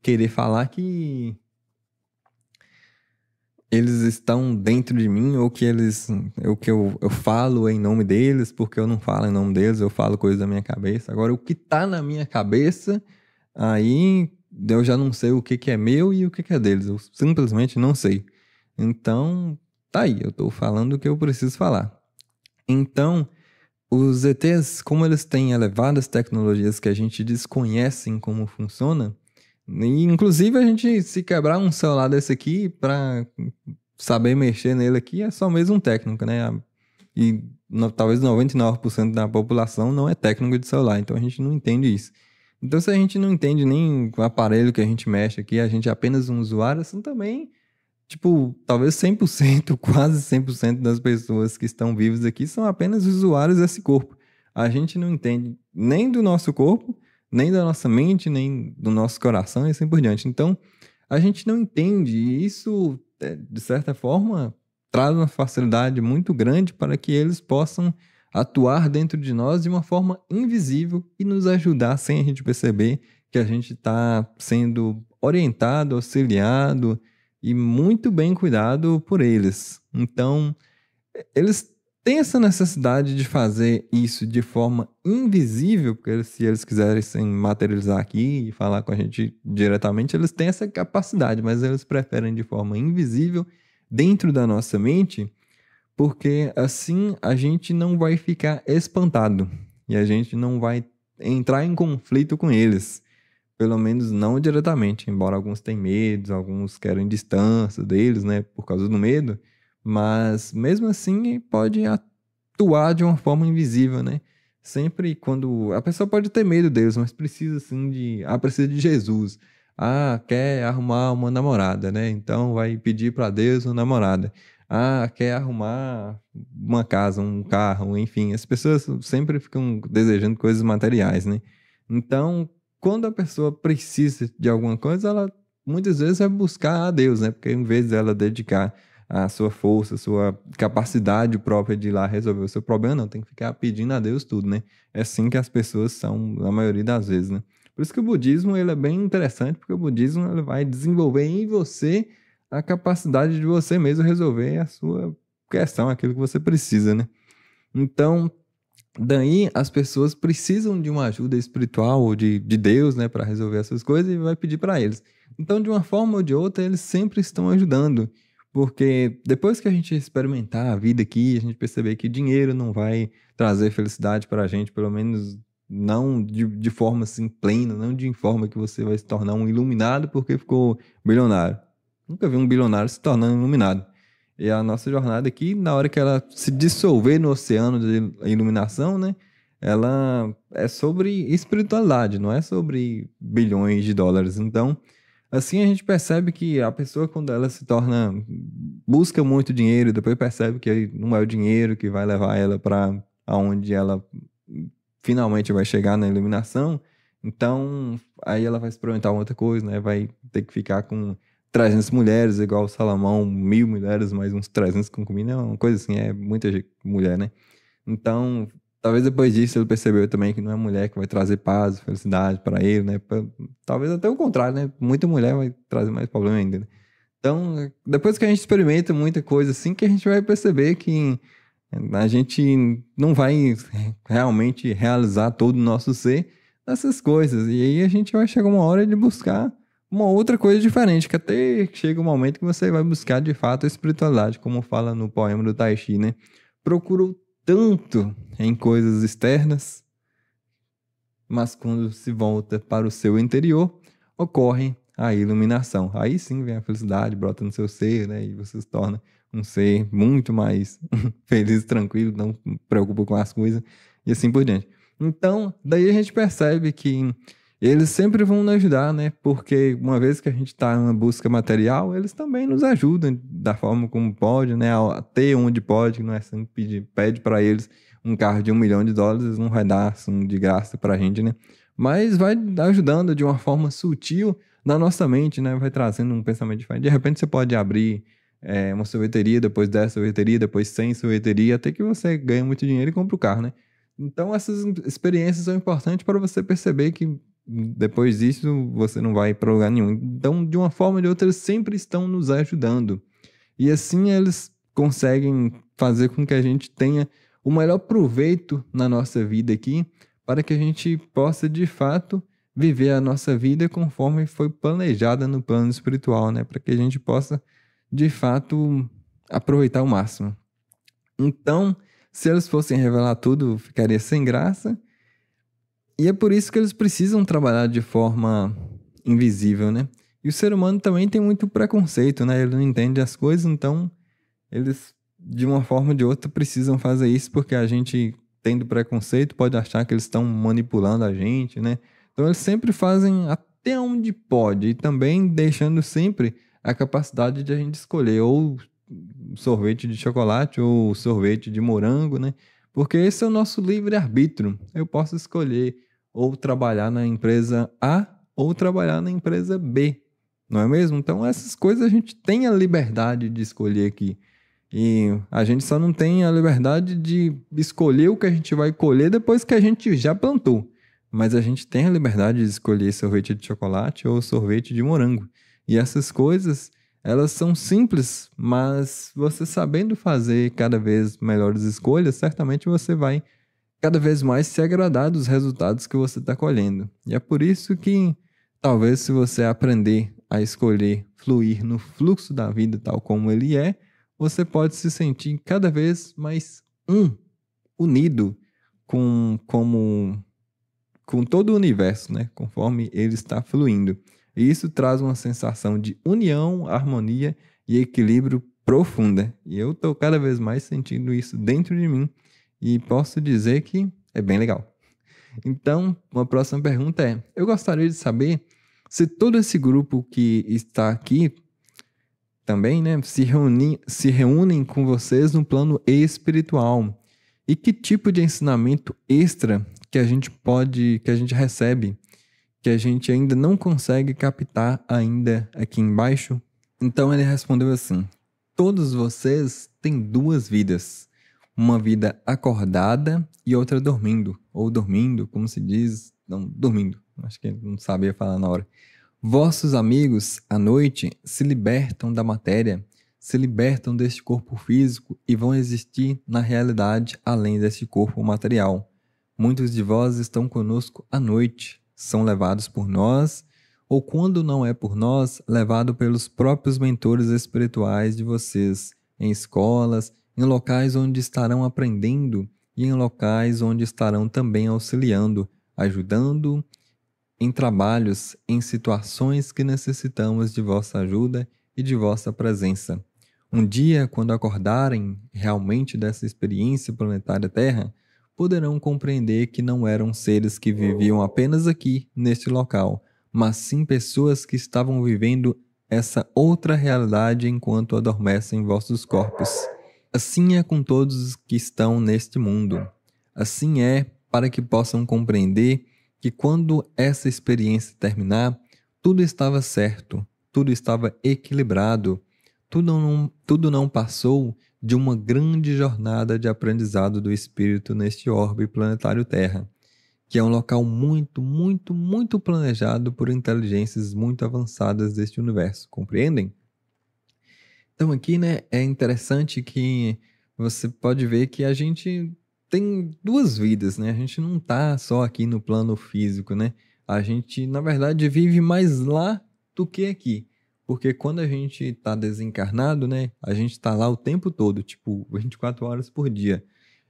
[SPEAKER 1] querer falar que eles estão dentro de mim ou que eu falo em nome deles, porque eu não falo em nome deles, eu falo coisas da minha cabeça. Agora, o que tá na minha cabeça, aí eu já não sei o que que é meu e o que que é deles. Eu simplesmente não sei. Então, tá aí, eu tô falando o que eu preciso falar. Então, os ETs, como eles têm elevadas tecnologias que a gente desconhece em como funciona, e inclusive a gente se quebrar um celular desse aqui para saber mexer nele aqui é só mesmo um técnico, né? E talvez 99% da população não é técnico de celular, então a gente não entende isso. Então se a gente não entende nem o aparelho que a gente mexe aqui, a gente é apenas um usuário, assim também, tipo, talvez 100%, quase 100% das pessoas que estão vivas aqui são apenas usuários desse corpo. A gente não entende nem do nosso corpo, nem da nossa mente, nem do nosso coração e assim por diante. Então, a gente não entende e isso, de certa forma, traz uma facilidade muito grande para que eles possam atuar dentro de nós de uma forma invisível e nos ajudar sem a gente perceber que a gente está sendo orientado, auxiliado e muito bem cuidado por eles. Então, eles têm essa necessidade de fazer isso de forma invisível, porque se eles quiserem se materializar aqui e falar com a gente diretamente, eles têm essa capacidade, mas eles preferem de forma invisível dentro da nossa mente, porque assim a gente não vai ficar espantado e a gente não vai entrar em conflito com eles. Pelo menos não diretamente, embora alguns tenham medo, alguns querem distância deles, né, por causa do medo, mas mesmo assim pode atuar de uma forma invisível, né? Sempre quando a pessoa pode ter medo deles, mas precisa assim precisa de Jesus. Quer arrumar uma namorada, né? Então vai pedir para Deus uma namorada. Quer arrumar uma casa, um carro, enfim, as pessoas sempre ficam desejando coisas materiais, né? Então, quando a pessoa precisa de alguma coisa, ela muitas vezes vai buscar a Deus, né? Porque em vez dela dedicar a sua força, a sua capacidade própria de ir lá resolver o seu problema, não, tem que ficar pedindo a Deus tudo, né? É assim que as pessoas são, na maioria das vezes, né? Por isso que o budismo, ele é bem interessante, porque o budismo, ele vai desenvolver em você a capacidade de você mesmo resolver a sua questão, aquilo que você precisa, né? Então, daí as pessoas precisam de uma ajuda espiritual ou de Deus, né, para resolver essas coisas e vai pedir para eles. Então, de uma forma ou de outra, eles sempre estão ajudando. Porque depois que a gente experimentar a vida aqui, a gente perceber que dinheiro não vai trazer felicidade para a gente, pelo menos não de forma assim plena, não de forma que você vai se tornar um iluminado porque ficou bilionário. Nunca vi um bilionário se tornando iluminado. E a nossa jornada aqui, na hora que ela se dissolver no oceano de iluminação, né? Ela é sobre espiritualidade, não é sobre bilhões de dólares. Então, assim a gente percebe que a pessoa, quando ela se torna, busca muito dinheiro, depois percebe que não é o dinheiro que vai levar ela para aonde ela finalmente vai chegar na iluminação. Então, aí ela vai experimentar outra coisa, né? Vai ter que ficar com 300 mulheres, igual o Salomão, 1000 mulheres, mais uns 300 concubinas, é uma coisa assim, é muita mulher, né? Então, talvez depois disso ele percebeu também que não é a mulher que vai trazer paz, felicidade para ele, né? Talvez até o contrário, né? Muita mulher vai trazer mais problema ainda, né? Então, depois que a gente experimenta muita coisa assim, que a gente vai perceber que a gente não vai realmente realizar todo o nosso ser nessas coisas. E aí a gente vai chegar uma hora de buscar uma outra coisa diferente, que até chega um momento que você vai buscar de fato a espiritualidade, como fala no poema do Tai Chi, né? Procuro tanto em coisas externas, mas quando se volta para o seu interior, ocorre a iluminação. Aí sim vem a felicidade, brota no seu ser, né? E você se torna um ser muito mais feliz, tranquilo, não se preocupa com as coisas e assim por diante. Então, daí a gente percebe que eles sempre vão nos ajudar, né? Porque uma vez que a gente está em uma busca material, eles também nos ajudam da forma como pode, né? Até onde pode, não é assim, pede para eles um carro de $1 milhão, eles não vai dar assim, de graça pra gente, né? Mas vai ajudando de uma forma sutil na nossa mente, né? Vai trazendo um pensamento diferente. De repente você pode abrir uma sorveteria, depois 10 sorveteria, depois 100 sorveteria, até que você ganha muito dinheiro e compra o carro, né? Então essas experiências são importantes para você perceber que depois disso você não vai para lugar nenhum. Então, de uma forma ou de outra, eles sempre estão nos ajudando. E assim eles conseguem fazer com que a gente tenha o melhor proveito na nossa vida aqui, para que a gente possa, de fato, viver a nossa vida conforme foi planejada no plano espiritual, né? Para que a gente possa, de fato, aproveitar o máximo. Então, se eles fossem revelar tudo, ficaria sem graça. E é por isso que eles precisam trabalhar de forma invisível, né? E o ser humano também tem muito preconceito, né? Ele não entende as coisas, então eles, de uma forma ou de outra, precisam fazer isso porque a gente, tendo preconceito, pode achar que eles estão manipulando a gente, né? Então eles sempre fazem até onde pode e também deixando sempre a capacidade de a gente escolher ou sorvete de chocolate ou sorvete de morango, né? Porque esse é o nosso livre-arbítrio. Eu posso escolher ou trabalhar na empresa A ou trabalhar na empresa B, não é mesmo? Então essas coisas a gente tem a liberdade de escolher aqui. E a gente só não tem a liberdade de escolher o que a gente vai colher depois que a gente já plantou. Mas a gente tem a liberdade de escolher sorvete de chocolate ou sorvete de morango. E essas coisas, elas são simples, mas você sabendo fazer cada vez melhores escolhas, certamente você vai cada vez mais se agradar dos resultados que você está colhendo. E é por isso que, talvez, se você aprender a escolher fluir no fluxo da vida tal como ele é, você pode se sentir cada vez mais unido com todo o universo, né? Conforme ele está fluindo. E isso traz uma sensação de união, harmonia e equilíbrio profunda. E eu estou cada vez mais sentindo isso dentro de mim e posso dizer que é bem legal. Então, uma próxima pergunta é: eu gostaria de saber se todo esse grupo que está aqui também, né, se reúnem com vocês no plano espiritual. E que tipo de ensinamento extra que a gente recebe, que a gente ainda não consegue captar ainda aqui embaixo? Então ele respondeu assim: todos vocês têm duas vidas. Uma vida acordada e outra dormindo. Ou dormindo, como se diz. Não, dormindo. Acho que não sabia falar na hora. Vossos amigos, à noite, se libertam da matéria, se libertam deste corpo físico e vão existir na realidade além deste corpo material. Muitos de vós estão conosco à noite, são levados por nós, ou quando não é por nós, levado pelos próprios mentores espirituais de vocês, em escolas, em locais onde estarão aprendendo e em locais onde estarão também auxiliando, ajudando, em trabalhos, em situações que necessitamos de vossa ajuda e de vossa presença. Um dia, quando acordarem realmente dessa experiência planetária Terra, poderão compreender que não eram seres que viviam apenas aqui, neste local, mas sim pessoas que estavam vivendo essa outra realidade enquanto adormecem em vossos corpos. Assim é com todos os que estão neste mundo. Assim é para que possam compreender que quando essa experiência terminar, tudo estava certo, tudo estava equilibrado, tudo não passou de uma grande jornada de aprendizado do espírito neste orbe planetário Terra, que é um local muito, muito, muito planejado por inteligências muito avançadas deste universo, compreendem? Então aqui, né, é interessante que você pode ver que a gente tem duas vidas, né? A gente não tá só aqui no plano físico, né? A gente, na verdade, vive mais lá do que aqui. Porque quando a gente tá desencarnado, né? A gente tá lá o tempo todo, tipo, 24 horas por dia.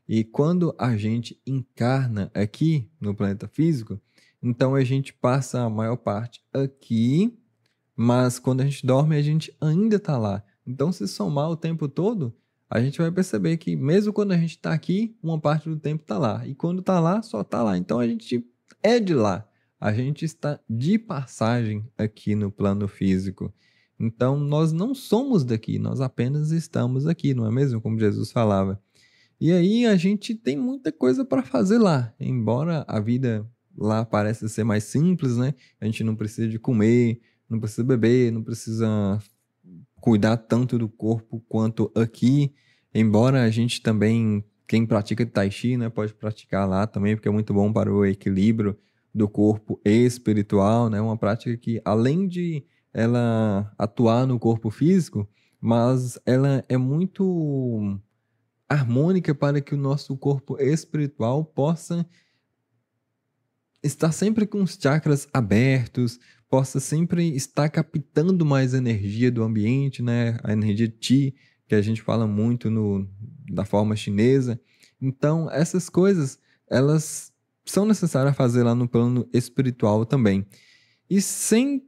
[SPEAKER 1] E quando a gente encarna aqui no planeta físico, então a gente passa a maior parte aqui, mas quando a gente dorme, a gente ainda tá lá. Então, se somar o tempo todo, a gente vai perceber que mesmo quando a gente está aqui, uma parte do tempo está lá. E quando está lá, só está lá. Então a gente é de lá. A gente está de passagem aqui no plano físico. Então nós não somos daqui, nós apenas estamos aqui, não é mesmo? Como Jesus falava. E aí a gente tem muita coisa para fazer lá. Embora a vida lá pareça ser mais simples, né? A gente não precisa de comer, não precisa beber, não precisa cuidar tanto do corpo quanto aqui, embora a gente também, quem pratica Tai Chi, né, pode praticar lá também, porque é muito bom para o equilíbrio do corpo espiritual, né, uma prática que além de ela atuar no corpo físico, mas ela é muito harmônica para que o nosso corpo espiritual possa estar sempre com os chakras abertos, possa sempre estar captando mais energia do ambiente, né? A energia Qi, que a gente fala muito da forma chinesa. Então, essas coisas, elas são necessárias fazer lá no plano espiritual também. E sem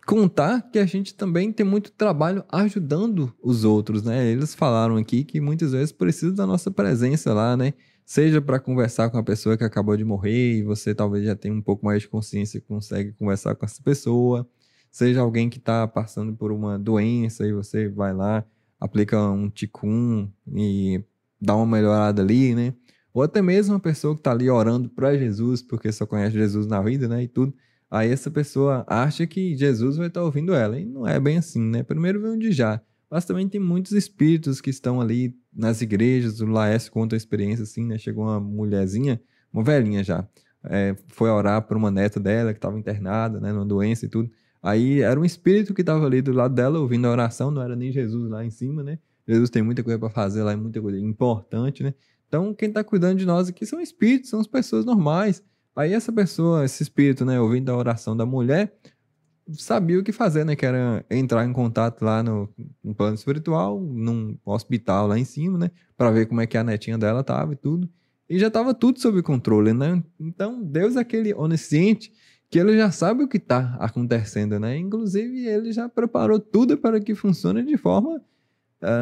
[SPEAKER 1] contar que a gente também tem muito trabalho ajudando os outros, né? Eles falaram aqui que muitas vezes precisa da nossa presença lá, né? Seja para conversar com a pessoa que acabou de morrer e você talvez já tenha um pouco mais de consciência e consegue conversar com essa pessoa, seja alguém que está passando por uma doença e você vai lá, aplica um Qigong e dá uma melhorada ali, né? Ou até mesmo uma pessoa que está ali orando para Jesus, porque só conhece Jesus na vida, né? E tudo. Aí essa pessoa acha que Jesus vai estar ouvindo ela, e não é bem assim, né? Primeiro vem o de já, mas também tem muitos espíritos que estão ali nas igrejas. O Laércio conta a experiência assim, né? Chegou uma mulherzinha, uma velhinha já, foi orar por uma neta dela que estava internada, né? Numa doença e tudo. Aí era um espírito que estava ali do lado dela ouvindo a oração, não era nem Jesus lá em cima, né? Jesus tem muita coisa para fazer lá, muita coisa importante, né? Então quem está cuidando de nós aqui são espíritos, são as pessoas normais. Aí essa pessoa, esse espírito, né, ouvindo a oração da mulher, sabia o que fazer, né, que era entrar em contato lá no plano espiritual, num hospital lá em cima, né, para ver como é que a netinha dela tava e tudo. E já tava tudo sob controle, né? Então, Deus é aquele onisciente que ele já sabe o que tá acontecendo, né? Inclusive, ele já preparou tudo para que funcione de forma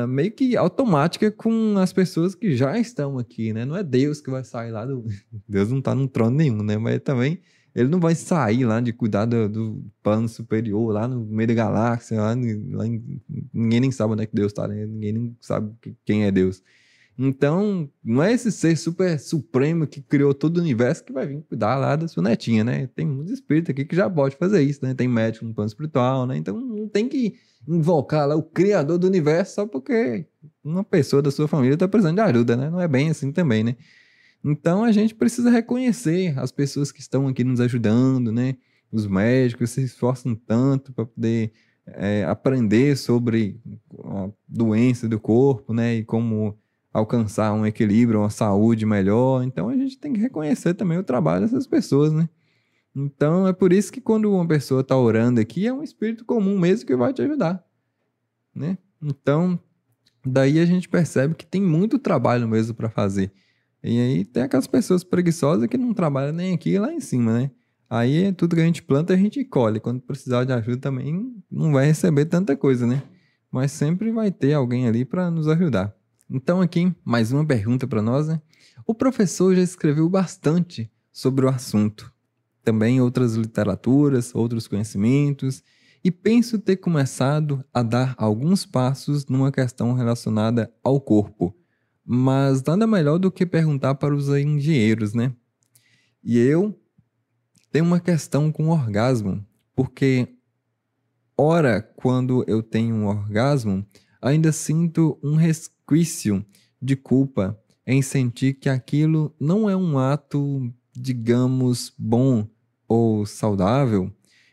[SPEAKER 1] meio que automática com as pessoas que já estão aqui, né? Não é Deus que vai sair lá do... Deus não tá num trono nenhum, né? Mas também ele não vai sair lá de cuidar do plano superior, lá no meio da galáxia, ninguém nem sabe onde é que Deus tá, né? Ninguém nem sabe quem é Deus. Então, não é esse ser super supremo que criou todo o universo que vai vir cuidar lá da sua netinha, né? Tem muitos espíritos aqui que já pode fazer isso, né? Tem médico no plano espiritual, né? Então, não tem que invocar lá o criador do universo só porque uma pessoa da sua família está precisando de ajuda, né? Não é bem assim também, né? Então, a gente precisa reconhecer as pessoas que estão aqui nos ajudando, né? Os médicos se esforçam tanto para poder aprender sobre a doença do corpo, né? E como alcançar um equilíbrio, uma saúde melhor. Então, a gente tem que reconhecer também o trabalho dessas pessoas, né? Então, é por isso que quando uma pessoa está orando aqui, é um espírito comum mesmo que vai te ajudar, né? Então, daí a gente percebe que tem muito trabalho mesmo para fazer. E aí tem aquelas pessoas preguiçosas que não trabalham nem aqui e lá em cima, né? Aí tudo que a gente planta, a gente colhe. Quando precisar de ajuda também, não vai receber tanta coisa, né? Mas sempre vai ter alguém ali para nos ajudar. Então aqui, mais uma pergunta para nós, né? O professor já escreveu bastante sobre o assunto. Também outras literaturas, outros conhecimentos, e penso ter começado a dar alguns passos numa questão relacionada ao corpo. Mas nada melhor do que perguntar para os engenheiros, né? E eu tenho uma questão com o orgasmo, porque, ora, quando eu tenho um orgasmo, ainda sinto um resquício de culpa em sentir que aquilo não é um ato, digamos, bom ou saudável.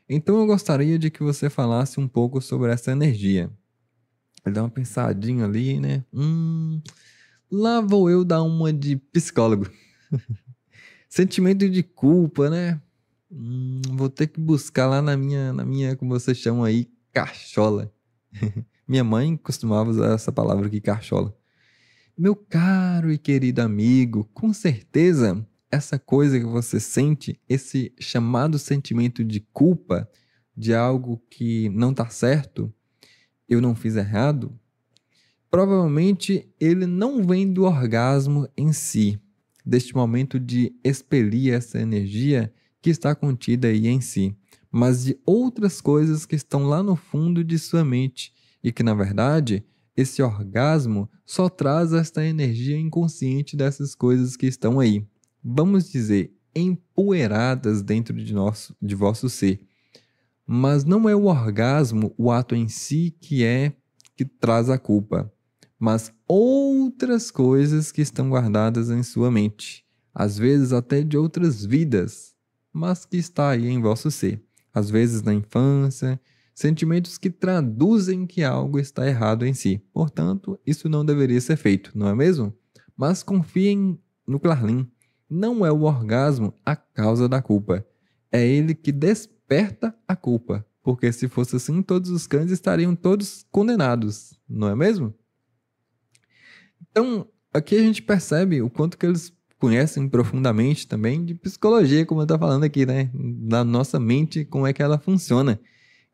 [SPEAKER 1] Então eu gostaria de que você falasse um pouco sobre essa energia. Ele dá uma pensadinha ali, né? Lá vou eu dar uma de psicólogo. Sentimento de culpa, né? Vou ter que buscar lá na minha, como você chama aí, cachola. Minha mãe costumava usar essa palavra aqui, cachola. Meu caro e querido amigo, com certeza essa coisa que você sente, esse chamado sentimento de culpa de algo que não está certo, eu não fiz errado, provavelmente ele não vem do orgasmo em si, deste momento de expelir essa energia que está contida aí em si, mas de outras coisas que estão lá no fundo de sua mente e que, na verdade, esse orgasmo só traz esta energia inconsciente dessas coisas que estão aí, vamos dizer, empoeiradas dentro de vosso ser. Mas não é o orgasmo, o ato em si, que traz a culpa, mas outras coisas que estão guardadas em sua mente, às vezes até de outras vidas, mas que está aí em vosso ser, às vezes na infância, sentimentos que traduzem que algo está errado em si. Portanto, isso não deveria ser feito, não é mesmo? Mas confiem no Clarlin. Não é o orgasmo a causa da culpa. É ele que desperta a culpa. Porque se fosse assim, todos os cães estariam todos condenados, não é mesmo? Então, aqui a gente percebe o quanto que eles conhecem profundamente também de psicologia, como eu estou falando aqui, né? Da nossa mente, como é que ela funciona.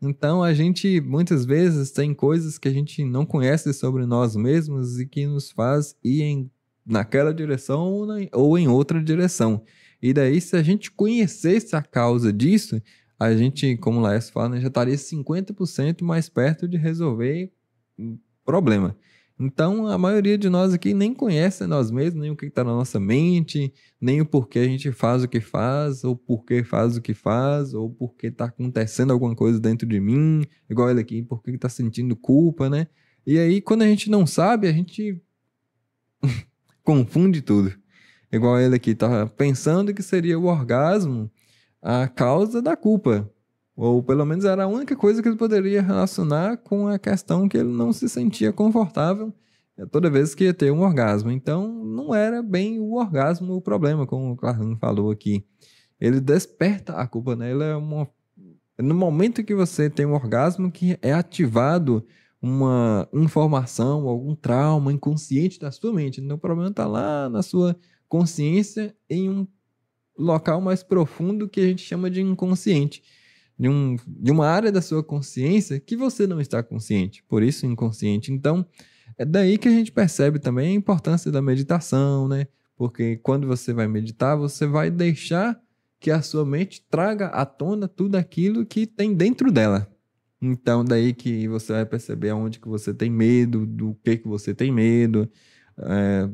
[SPEAKER 1] Então, a gente muitas vezes tem coisas que a gente não conhece sobre nós mesmos e que nos faz ir naquela direção ou em outra direção. E daí, se a gente conhecesse a causa disso, a gente, como o Laércio fala, né, já estaria 50% mais perto de resolver o problema. Então, a maioria de nós aqui nem conhece nós mesmos, nem o que está na nossa mente, nem o porquê a gente faz o que faz, ou porquê faz o que faz, ou porquê está acontecendo alguma coisa dentro de mim, igual ele aqui, porquê está sentindo culpa, né? E aí, quando a gente não sabe, a gente confunde tudo. Igual ele aqui, tá pensando que seria o orgasmo a causa da culpa. Ou pelo menos era a única coisa que ele poderia relacionar com a questão que ele não se sentia confortável toda vez que ia ter um orgasmo. Então, não era bem o orgasmo o problema, como o Clarlin falou aqui. Ele desperta a culpa, né? No momento que você tem um orgasmo que é ativado uma informação, algum trauma inconsciente da sua mente. Então, o problema está lá na sua consciência, em um local mais profundo que a gente chama de inconsciente. De uma área da sua consciência que você não está consciente, por isso inconsciente. Então, é daí que a gente percebe também a importância da meditação, né? Porque quando você vai meditar, você vai deixar que a sua mente traga à tona tudo aquilo que tem dentro dela. Então, daí que você vai perceber aonde que você tem medo, do que você tem medo,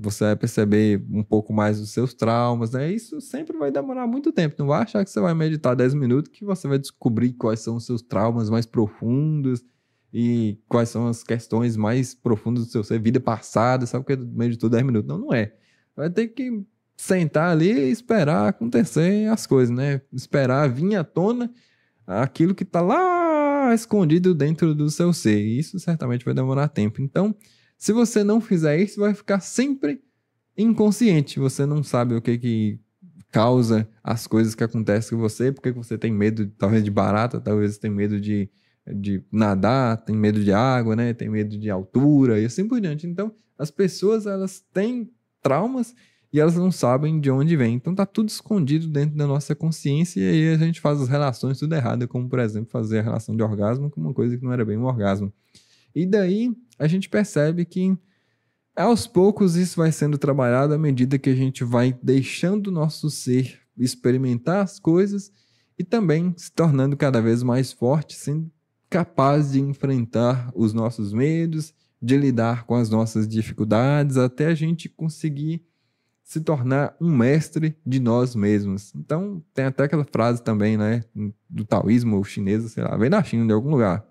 [SPEAKER 1] você vai perceber um pouco mais dos seus traumas, né? Isso sempre vai demorar muito tempo. Não vai achar que você vai meditar 10 minutos que você vai descobrir quais são os seus traumas mais profundos e quais são as questões mais profundas do seu ser, vida passada, sabe o que meditou 10 minutos? Não, não é. Vai ter que sentar ali e esperar acontecer as coisas, né? Esperar vir à tona aquilo que está lá escondido dentro do seu ser. E isso certamente vai demorar tempo. Então, se você não fizer isso, vai ficar sempre inconsciente. Você não sabe o que causa as coisas que acontecem com você, porque você tem medo, talvez, de barata, talvez tem medo de nadar, tem medo de água, né? Tem medo de altura e assim por diante. Então, as pessoas, elas têm traumas e elas não sabem de onde vem. Então, tá tudo escondido dentro da nossa consciência e aí a gente faz as relações tudo errado, como, por exemplo, fazer a relação de orgasmo com uma coisa que não era bem um orgasmo. E daí a gente percebe que aos poucos isso vai sendo trabalhado à medida que a gente vai deixando o nosso ser experimentar as coisas e também se tornando cada vez mais forte, sendo capaz de enfrentar os nossos medos, de lidar com as nossas dificuldades, até a gente conseguir se tornar um mestre de nós mesmos. Então, tem até aquela frase também, né, do taoísmo chinês, sei lá, vem da China de algum lugar,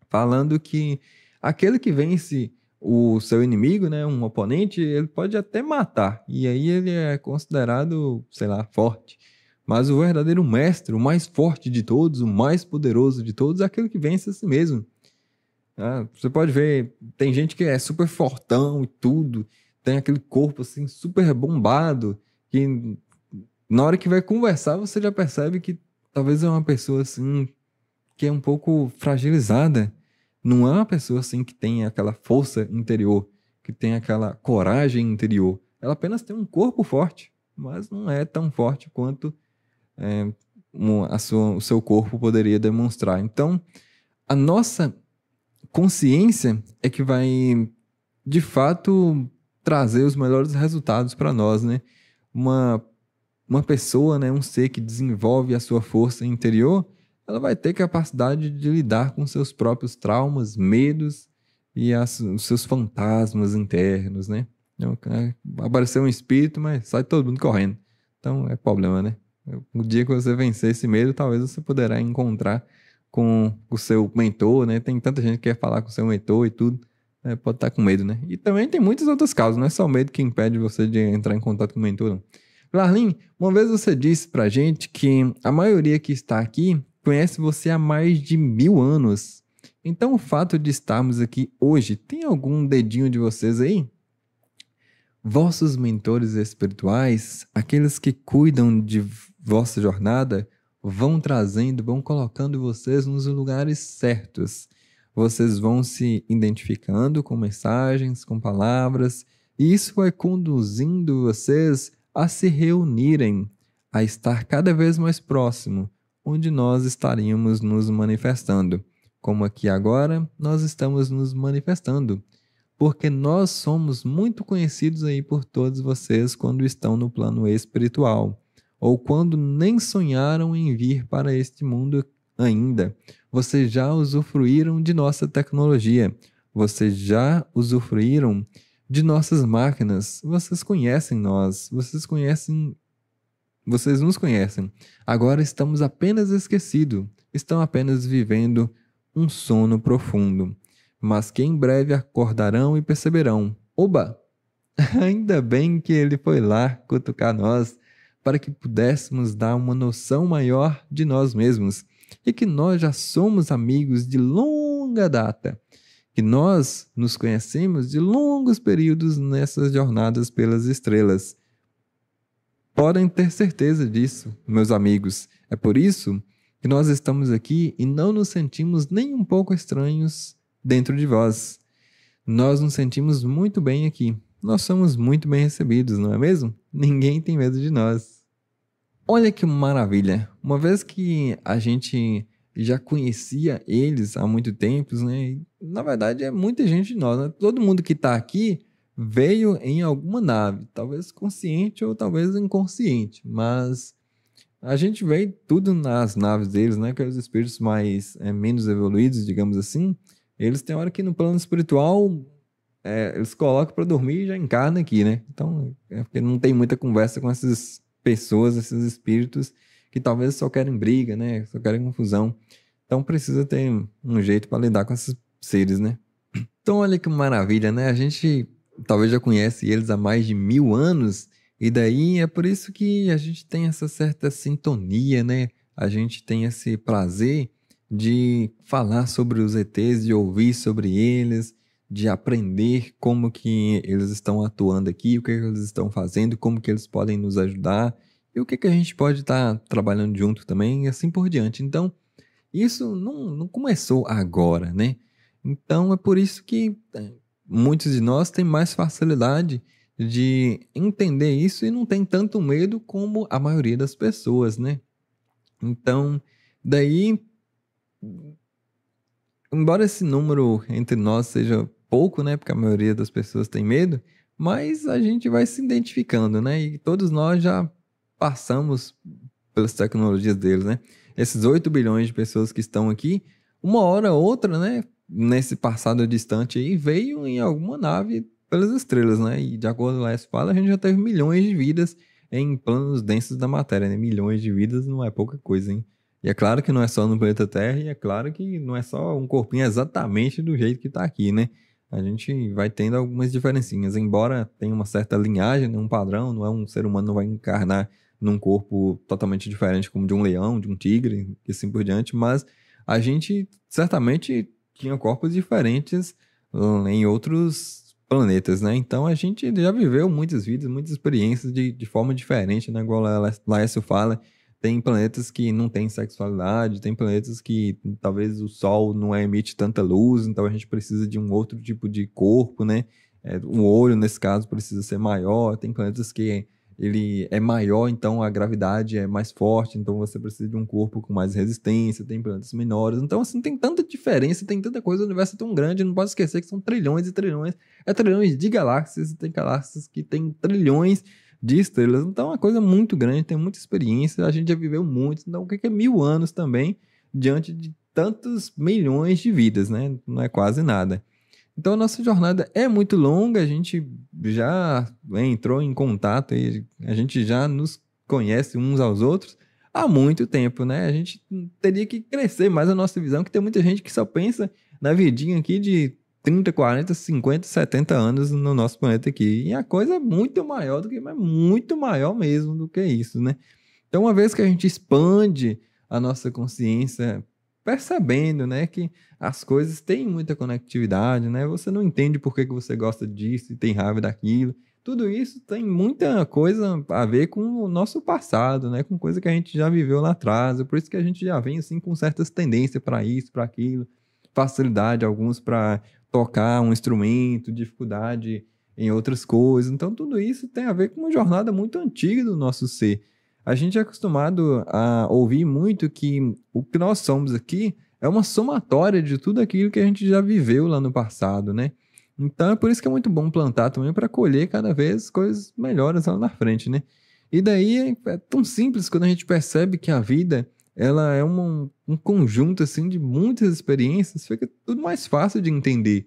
[SPEAKER 1] falando que aquele que vence o seu inimigo, né, um oponente, ele pode até matar, e aí ele é considerado, sei lá, forte. Mas o verdadeiro mestre, o mais forte de todos, o mais poderoso de todos, é aquele que vence a si mesmo. Você pode ver, tem gente que é super fortão e tudo, tem aquele corpo assim super bombado, que na hora que vai conversar você já percebe que talvez é uma pessoa assim que é um pouco fragilizada. Não é uma pessoa assim que tem aquela força interior, que tem aquela coragem interior. Ela apenas tem um corpo forte, mas não é tão forte quanto o seu corpo poderia demonstrar. Então, a nossa consciência é que vai, de fato, trazer os melhores resultados para nós, né? Uma pessoa, né, um ser que desenvolve a sua força interior, ela vai ter capacidade de lidar com seus próprios traumas, medos e os seus fantasmas internos, né? Então, apareceu um espírito, mas sai todo mundo correndo. Então, é problema, né? O dia que você vencer esse medo, talvez você poderá encontrar com o seu mentor, né? Tem tanta gente que quer falar com o seu mentor e tudo, né? Pode estar com medo, né? E também tem muitas outras causas, não é só o medo que impede você de entrar em contato com o mentor, não. Larlin, uma vez você disse pra gente que a maioria que está aqui conhece você há mais de 1000 anos. Então, o fato de estarmos aqui hoje, tem algum dedinho de vocês aí? Vossos mentores espirituais, aqueles que cuidam de vossa jornada, vão trazendo, vão colocando vocês nos lugares certos. Vocês vão se identificando com mensagens, com palavras, e isso vai conduzindo vocês a se reunirem, a estar cada vez mais próximo, onde nós estaríamos nos manifestando. Como aqui agora, nós estamos nos manifestando porque nós somos muito conhecidos aí por todos vocês quando estão no plano espiritual, ou quando nem sonharam em vir para este mundo ainda. Vocês já usufruíram de nossa tecnologia, vocês já usufruíram de nossas máquinas, vocês conhecem nós, vocês nos conhecem. Agora estamos apenas esquecidos, estão apenas vivendo um sono profundo, mas que em breve acordarão e perceberão: oba, ainda bem que ele foi lá cutucar nós, para que pudéssemos dar uma noção maior de nós mesmos, e que nós já somos amigos de longa data, que nós nos conhecemos de longos períodos nessas jornadas pelas estrelas. Podem ter certeza disso, meus amigos. É por isso que nós estamos aqui e não nos sentimos nem um pouco estranhos dentro de vós. Nós nos sentimos muito bem aqui. Nós somos muito bem recebidos, não é mesmo? Ninguém tem medo de nós. Olha que maravilha! Uma vez que a gente já conhecia eles há muito tempo, né? Na verdade, é muita gente de nós, né? Todo mundo que está aqui veio em alguma nave, talvez consciente ou talvez inconsciente, mas a gente veio tudo nas naves deles, né? Que os espíritos mais menos evoluídos, digamos assim, eles têm hora que no plano espiritual eles colocam para dormir e já encarnam aqui, né? Então, é porque não tem muita conversa com essas pessoas, esses espíritos que talvez só querem briga, né? Só querem confusão. Então, precisa ter um jeito para lidar com esses seres, né? Então, olha que maravilha, né? A gente talvez já conhece eles há mais de 1000 anos, e daí é por isso que a gente tem essa certa sintonia, né? A gente tem esse prazer de falar sobre os ETs, de ouvir sobre eles, de aprender como que eles estão atuando aqui, o que eles estão fazendo, como que eles podem nos ajudar, e o que a gente pode estar trabalhando junto também, e assim por diante. Então, isso não começou agora, né? Então, é por isso que muitos de nós têm mais facilidade de entender isso e não tem tanto medo como a maioria das pessoas, né? Então, daí, embora esse número entre nós seja pouco, né? Porque a maioria das pessoas tem medo, mas a gente vai se identificando, né? E todos nós já passamos pelas tecnologias deles, né? Esses 8 bilhões de pessoas que estão aqui, uma hora ou outra, né? Nesse passado distante aí, veio em alguma nave pelas estrelas, né? E de acordo com a fala, a gente já teve milhões de vidas em planos densos da matéria, né? Milhões de vidas não é pouca coisa, hein? E é claro que não é só no planeta Terra, e é claro que não é só um corpinho exatamente do jeito que tá aqui, né? A gente vai tendo algumas diferencinhas, embora tenha uma certa linhagem, né? Um padrão, não é um ser humano não vai encarnar num corpo totalmente diferente como de um leão, de um tigre, e assim por diante, mas a gente certamente tinha corpos diferentes em outros planetas, né? Então a gente já viveu muitas vidas, muitas experiências de forma diferente, né? Igual a Laércio fala, tem planetas que não têm sexualidade, tem planetas que talvez o Sol não emite tanta luz, então a gente precisa de um outro tipo de corpo, né? O olho, nesse caso, precisa ser maior, tem planetas que ele é maior, então a gravidade é mais forte, então você precisa de um corpo com mais resistência, tem planetas menores. Então, assim, tem tanta diferença, tem tanta coisa, o universo é tão grande, não pode esquecer que são trilhões e trilhões, trilhões de galáxias, e tem galáxias que tem trilhões de estrelas. Então, é uma coisa muito grande, tem muita experiência, a gente já viveu muito. Então, o que é 1000 anos também, diante de tantos milhões de vidas, né? Não é quase nada. Então, a nossa jornada é muito longa, a gente já entrou em contato e a gente já nos conhece uns aos outros há muito tempo, né? A gente teria que crescer mais a nossa visão, que tem muita gente que só pensa na vidinha aqui de 30, 40, 50, 70 anos no nosso planeta aqui. E a coisa é muito maior do que, mas muito maior mesmo do que isso, né? Então, uma vez que a gente expande a nossa consciência, percebendo, né, que as coisas têm muita conectividade, né? Você não entende por que que você gosta disso e tem raiva daquilo. Tudo isso tem muita coisa a ver com o nosso passado, né? Com coisa que a gente já viveu lá atrás. É por isso que a gente já vem assim com certas tendências para isso, para aquilo, facilidade alguns para tocar um instrumento, dificuldade em outras coisas. Então, tudo isso tem a ver com uma jornada muito antiga do nosso ser. A gente é acostumado a ouvir muito que o que nós somos aqui é uma somatória de tudo aquilo que a gente já viveu lá no passado, né? Então é por isso que é muito bom plantar também para colher cada vez coisas melhores lá na frente, né? E daí é tão simples quando a gente percebe que a vida ela é um conjunto assim de muitas experiências, fica tudo mais fácil de entender.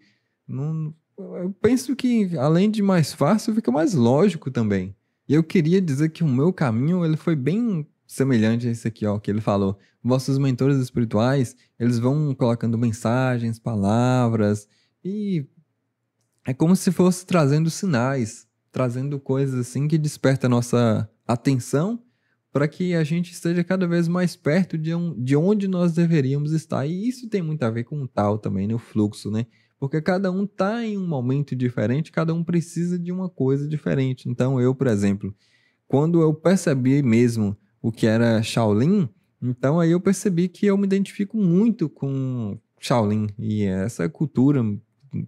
[SPEAKER 1] Eu penso que além de mais fácil, fica mais lógico também. E eu queria dizer que o meu caminho, ele foi bem semelhante a esse aqui, ó, que ele falou. Vossos mentores espirituais, eles vão colocando mensagens, palavras, e é como se fosse trazendo sinais, trazendo coisas assim que desperta a nossa atenção para que a gente esteja cada vez mais perto de onde nós deveríamos estar. E isso tem muito a ver com o tal também, né? O fluxo, né? Porque cada um está em um momento diferente, cada um precisa de uma coisa diferente. Então, eu, por exemplo, quando eu percebi mesmo o que era Shaolin, então aí eu percebi que eu me identifico muito com Shaolin. E essa cultura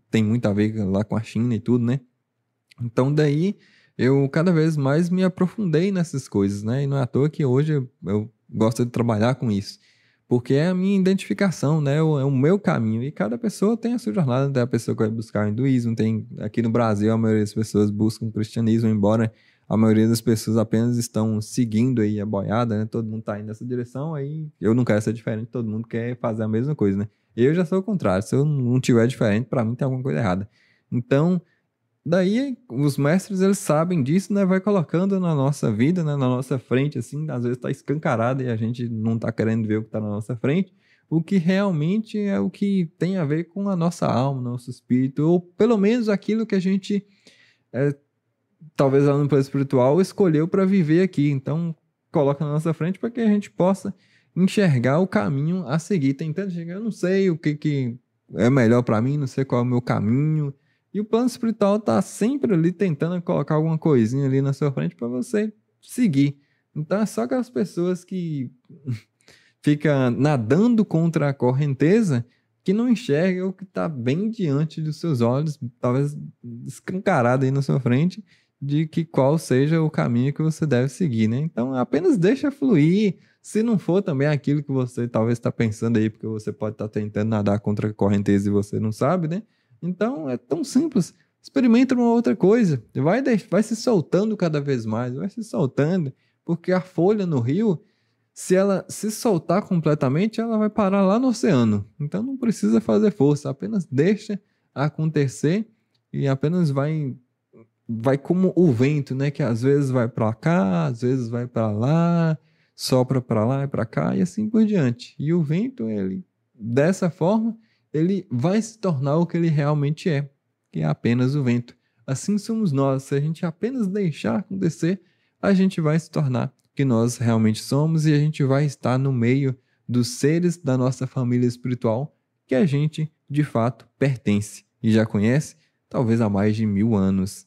[SPEAKER 1] tem muito a ver lá com a China e tudo, né? Então daí eu cada vez mais me aprofundei nessas coisas, né? E não é à toa que hoje eu gosto de trabalhar com isso. Porque é a minha identificação, né? É o meu caminho. E cada pessoa tem a sua jornada. Tem a pessoa que vai buscar o hinduísmo, tem aqui no Brasil a maioria das pessoas buscam o cristianismo, embora a maioria das pessoas apenas estão seguindo aí a boiada, né? Todo mundo tá indo nessa direção, aí eu não quero ser diferente, todo mundo quer fazer a mesma coisa, né? Eu já sou o contrário, se eu não tiver diferente, para mim tem alguma coisa errada. Então, daí os mestres eles sabem disso, né? Vai colocando na nossa vida, né? Na nossa frente, assim, às vezes tá escancarado e a gente não tá querendo ver o que tá na nossa frente, o que realmente é o que tem a ver com a nossa alma, nosso espírito, ou pelo menos aquilo que a gente é, talvez lá no plano espiritual escolheu para viver aqui. Então, coloca na nossa frente para que a gente possa enxergar o caminho a seguir. Tentando chegar, eu não sei o que é melhor para mim, não sei qual é o meu caminho. E o plano espiritual tá sempre ali tentando colocar alguma coisinha ali na sua frente para você seguir. Então, é só aquelas pessoas que ficam nadando contra a correnteza que não enxergam o que está bem diante dos seus olhos, talvez escancarado aí na sua frente, de que qual seja o caminho que você deve seguir, né? Então, apenas deixa fluir. Se não for também aquilo que você talvez está pensando aí, porque você pode estar tentando nadar contra a correnteza e você não sabe, né? Então, é tão simples. Experimenta uma outra coisa. Vai se soltando cada vez mais, vai se soltando, porque a folha no rio, se ela se soltar completamente, ela vai parar lá no oceano. Então, não precisa fazer força, apenas deixa acontecer e apenas vai como o vento, né? Que às vezes vai para cá, às vezes vai para lá, sopra para lá e para cá e assim por diante. E o vento, ele, dessa forma, ele vai se tornar o que ele realmente é, que é apenas o vento. Assim somos nós. Se a gente apenas deixar acontecer, a gente vai se tornar o que nós realmente somos e a gente vai estar no meio dos seres da nossa família espiritual que a gente, de fato, pertence e já conhece, talvez há mais de 1000 anos.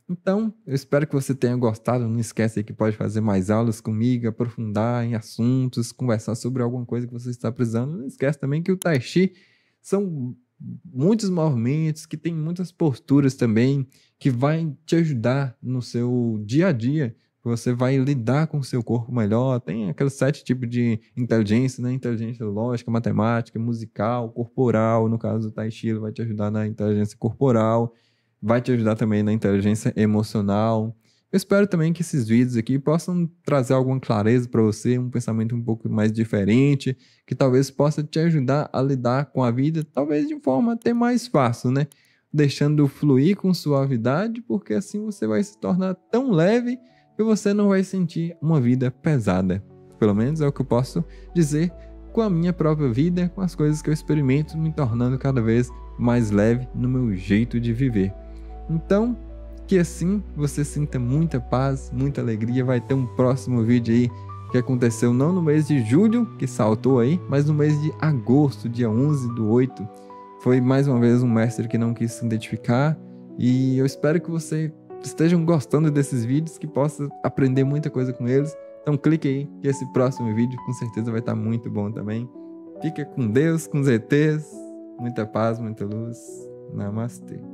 [SPEAKER 1] Então, eu espero que você tenha gostado. Não esquece aí que pode fazer mais aulas comigo, aprofundar em assuntos, conversar sobre alguma coisa que você está precisando. Não esquece também que o Tai Chi são muitos movimentos, que tem muitas posturas também, que vai te ajudar no seu dia a dia. Você vai lidar com o seu corpo melhor. Tem aqueles 7 tipos de inteligência, né? Inteligência lógica, matemática, musical, corporal. No caso do Tai Chi, ele vai te ajudar na inteligência corporal. Vai te ajudar também na inteligência emocional. Eu espero também que esses vídeos aqui possam trazer alguma clareza para você, um pensamento um pouco mais diferente, que talvez possa te ajudar a lidar com a vida, talvez de forma até mais fácil, né? Deixando fluir com suavidade, porque assim você vai se tornar tão leve que você não vai sentir uma vida pesada. pelo menos é o que eu posso dizer com a minha própria vida, com as coisas que eu experimento, me tornando cada vez mais leve no meu jeito de viver. Então, que assim você sinta muita paz, muita alegria. Vai ter um próximo vídeo aí que aconteceu não no mês de julho, que saltou aí, mas no mês de agosto, dia 11/8. Foi mais uma vez um mestre que não quis se identificar, e eu espero que vocês estejam gostando desses vídeos, que possa aprender muita coisa com eles. Então clique aí, que esse próximo vídeo com certeza vai estar muito bom também. Fica com Deus, com os ETs, muita paz, muita luz. Namastê.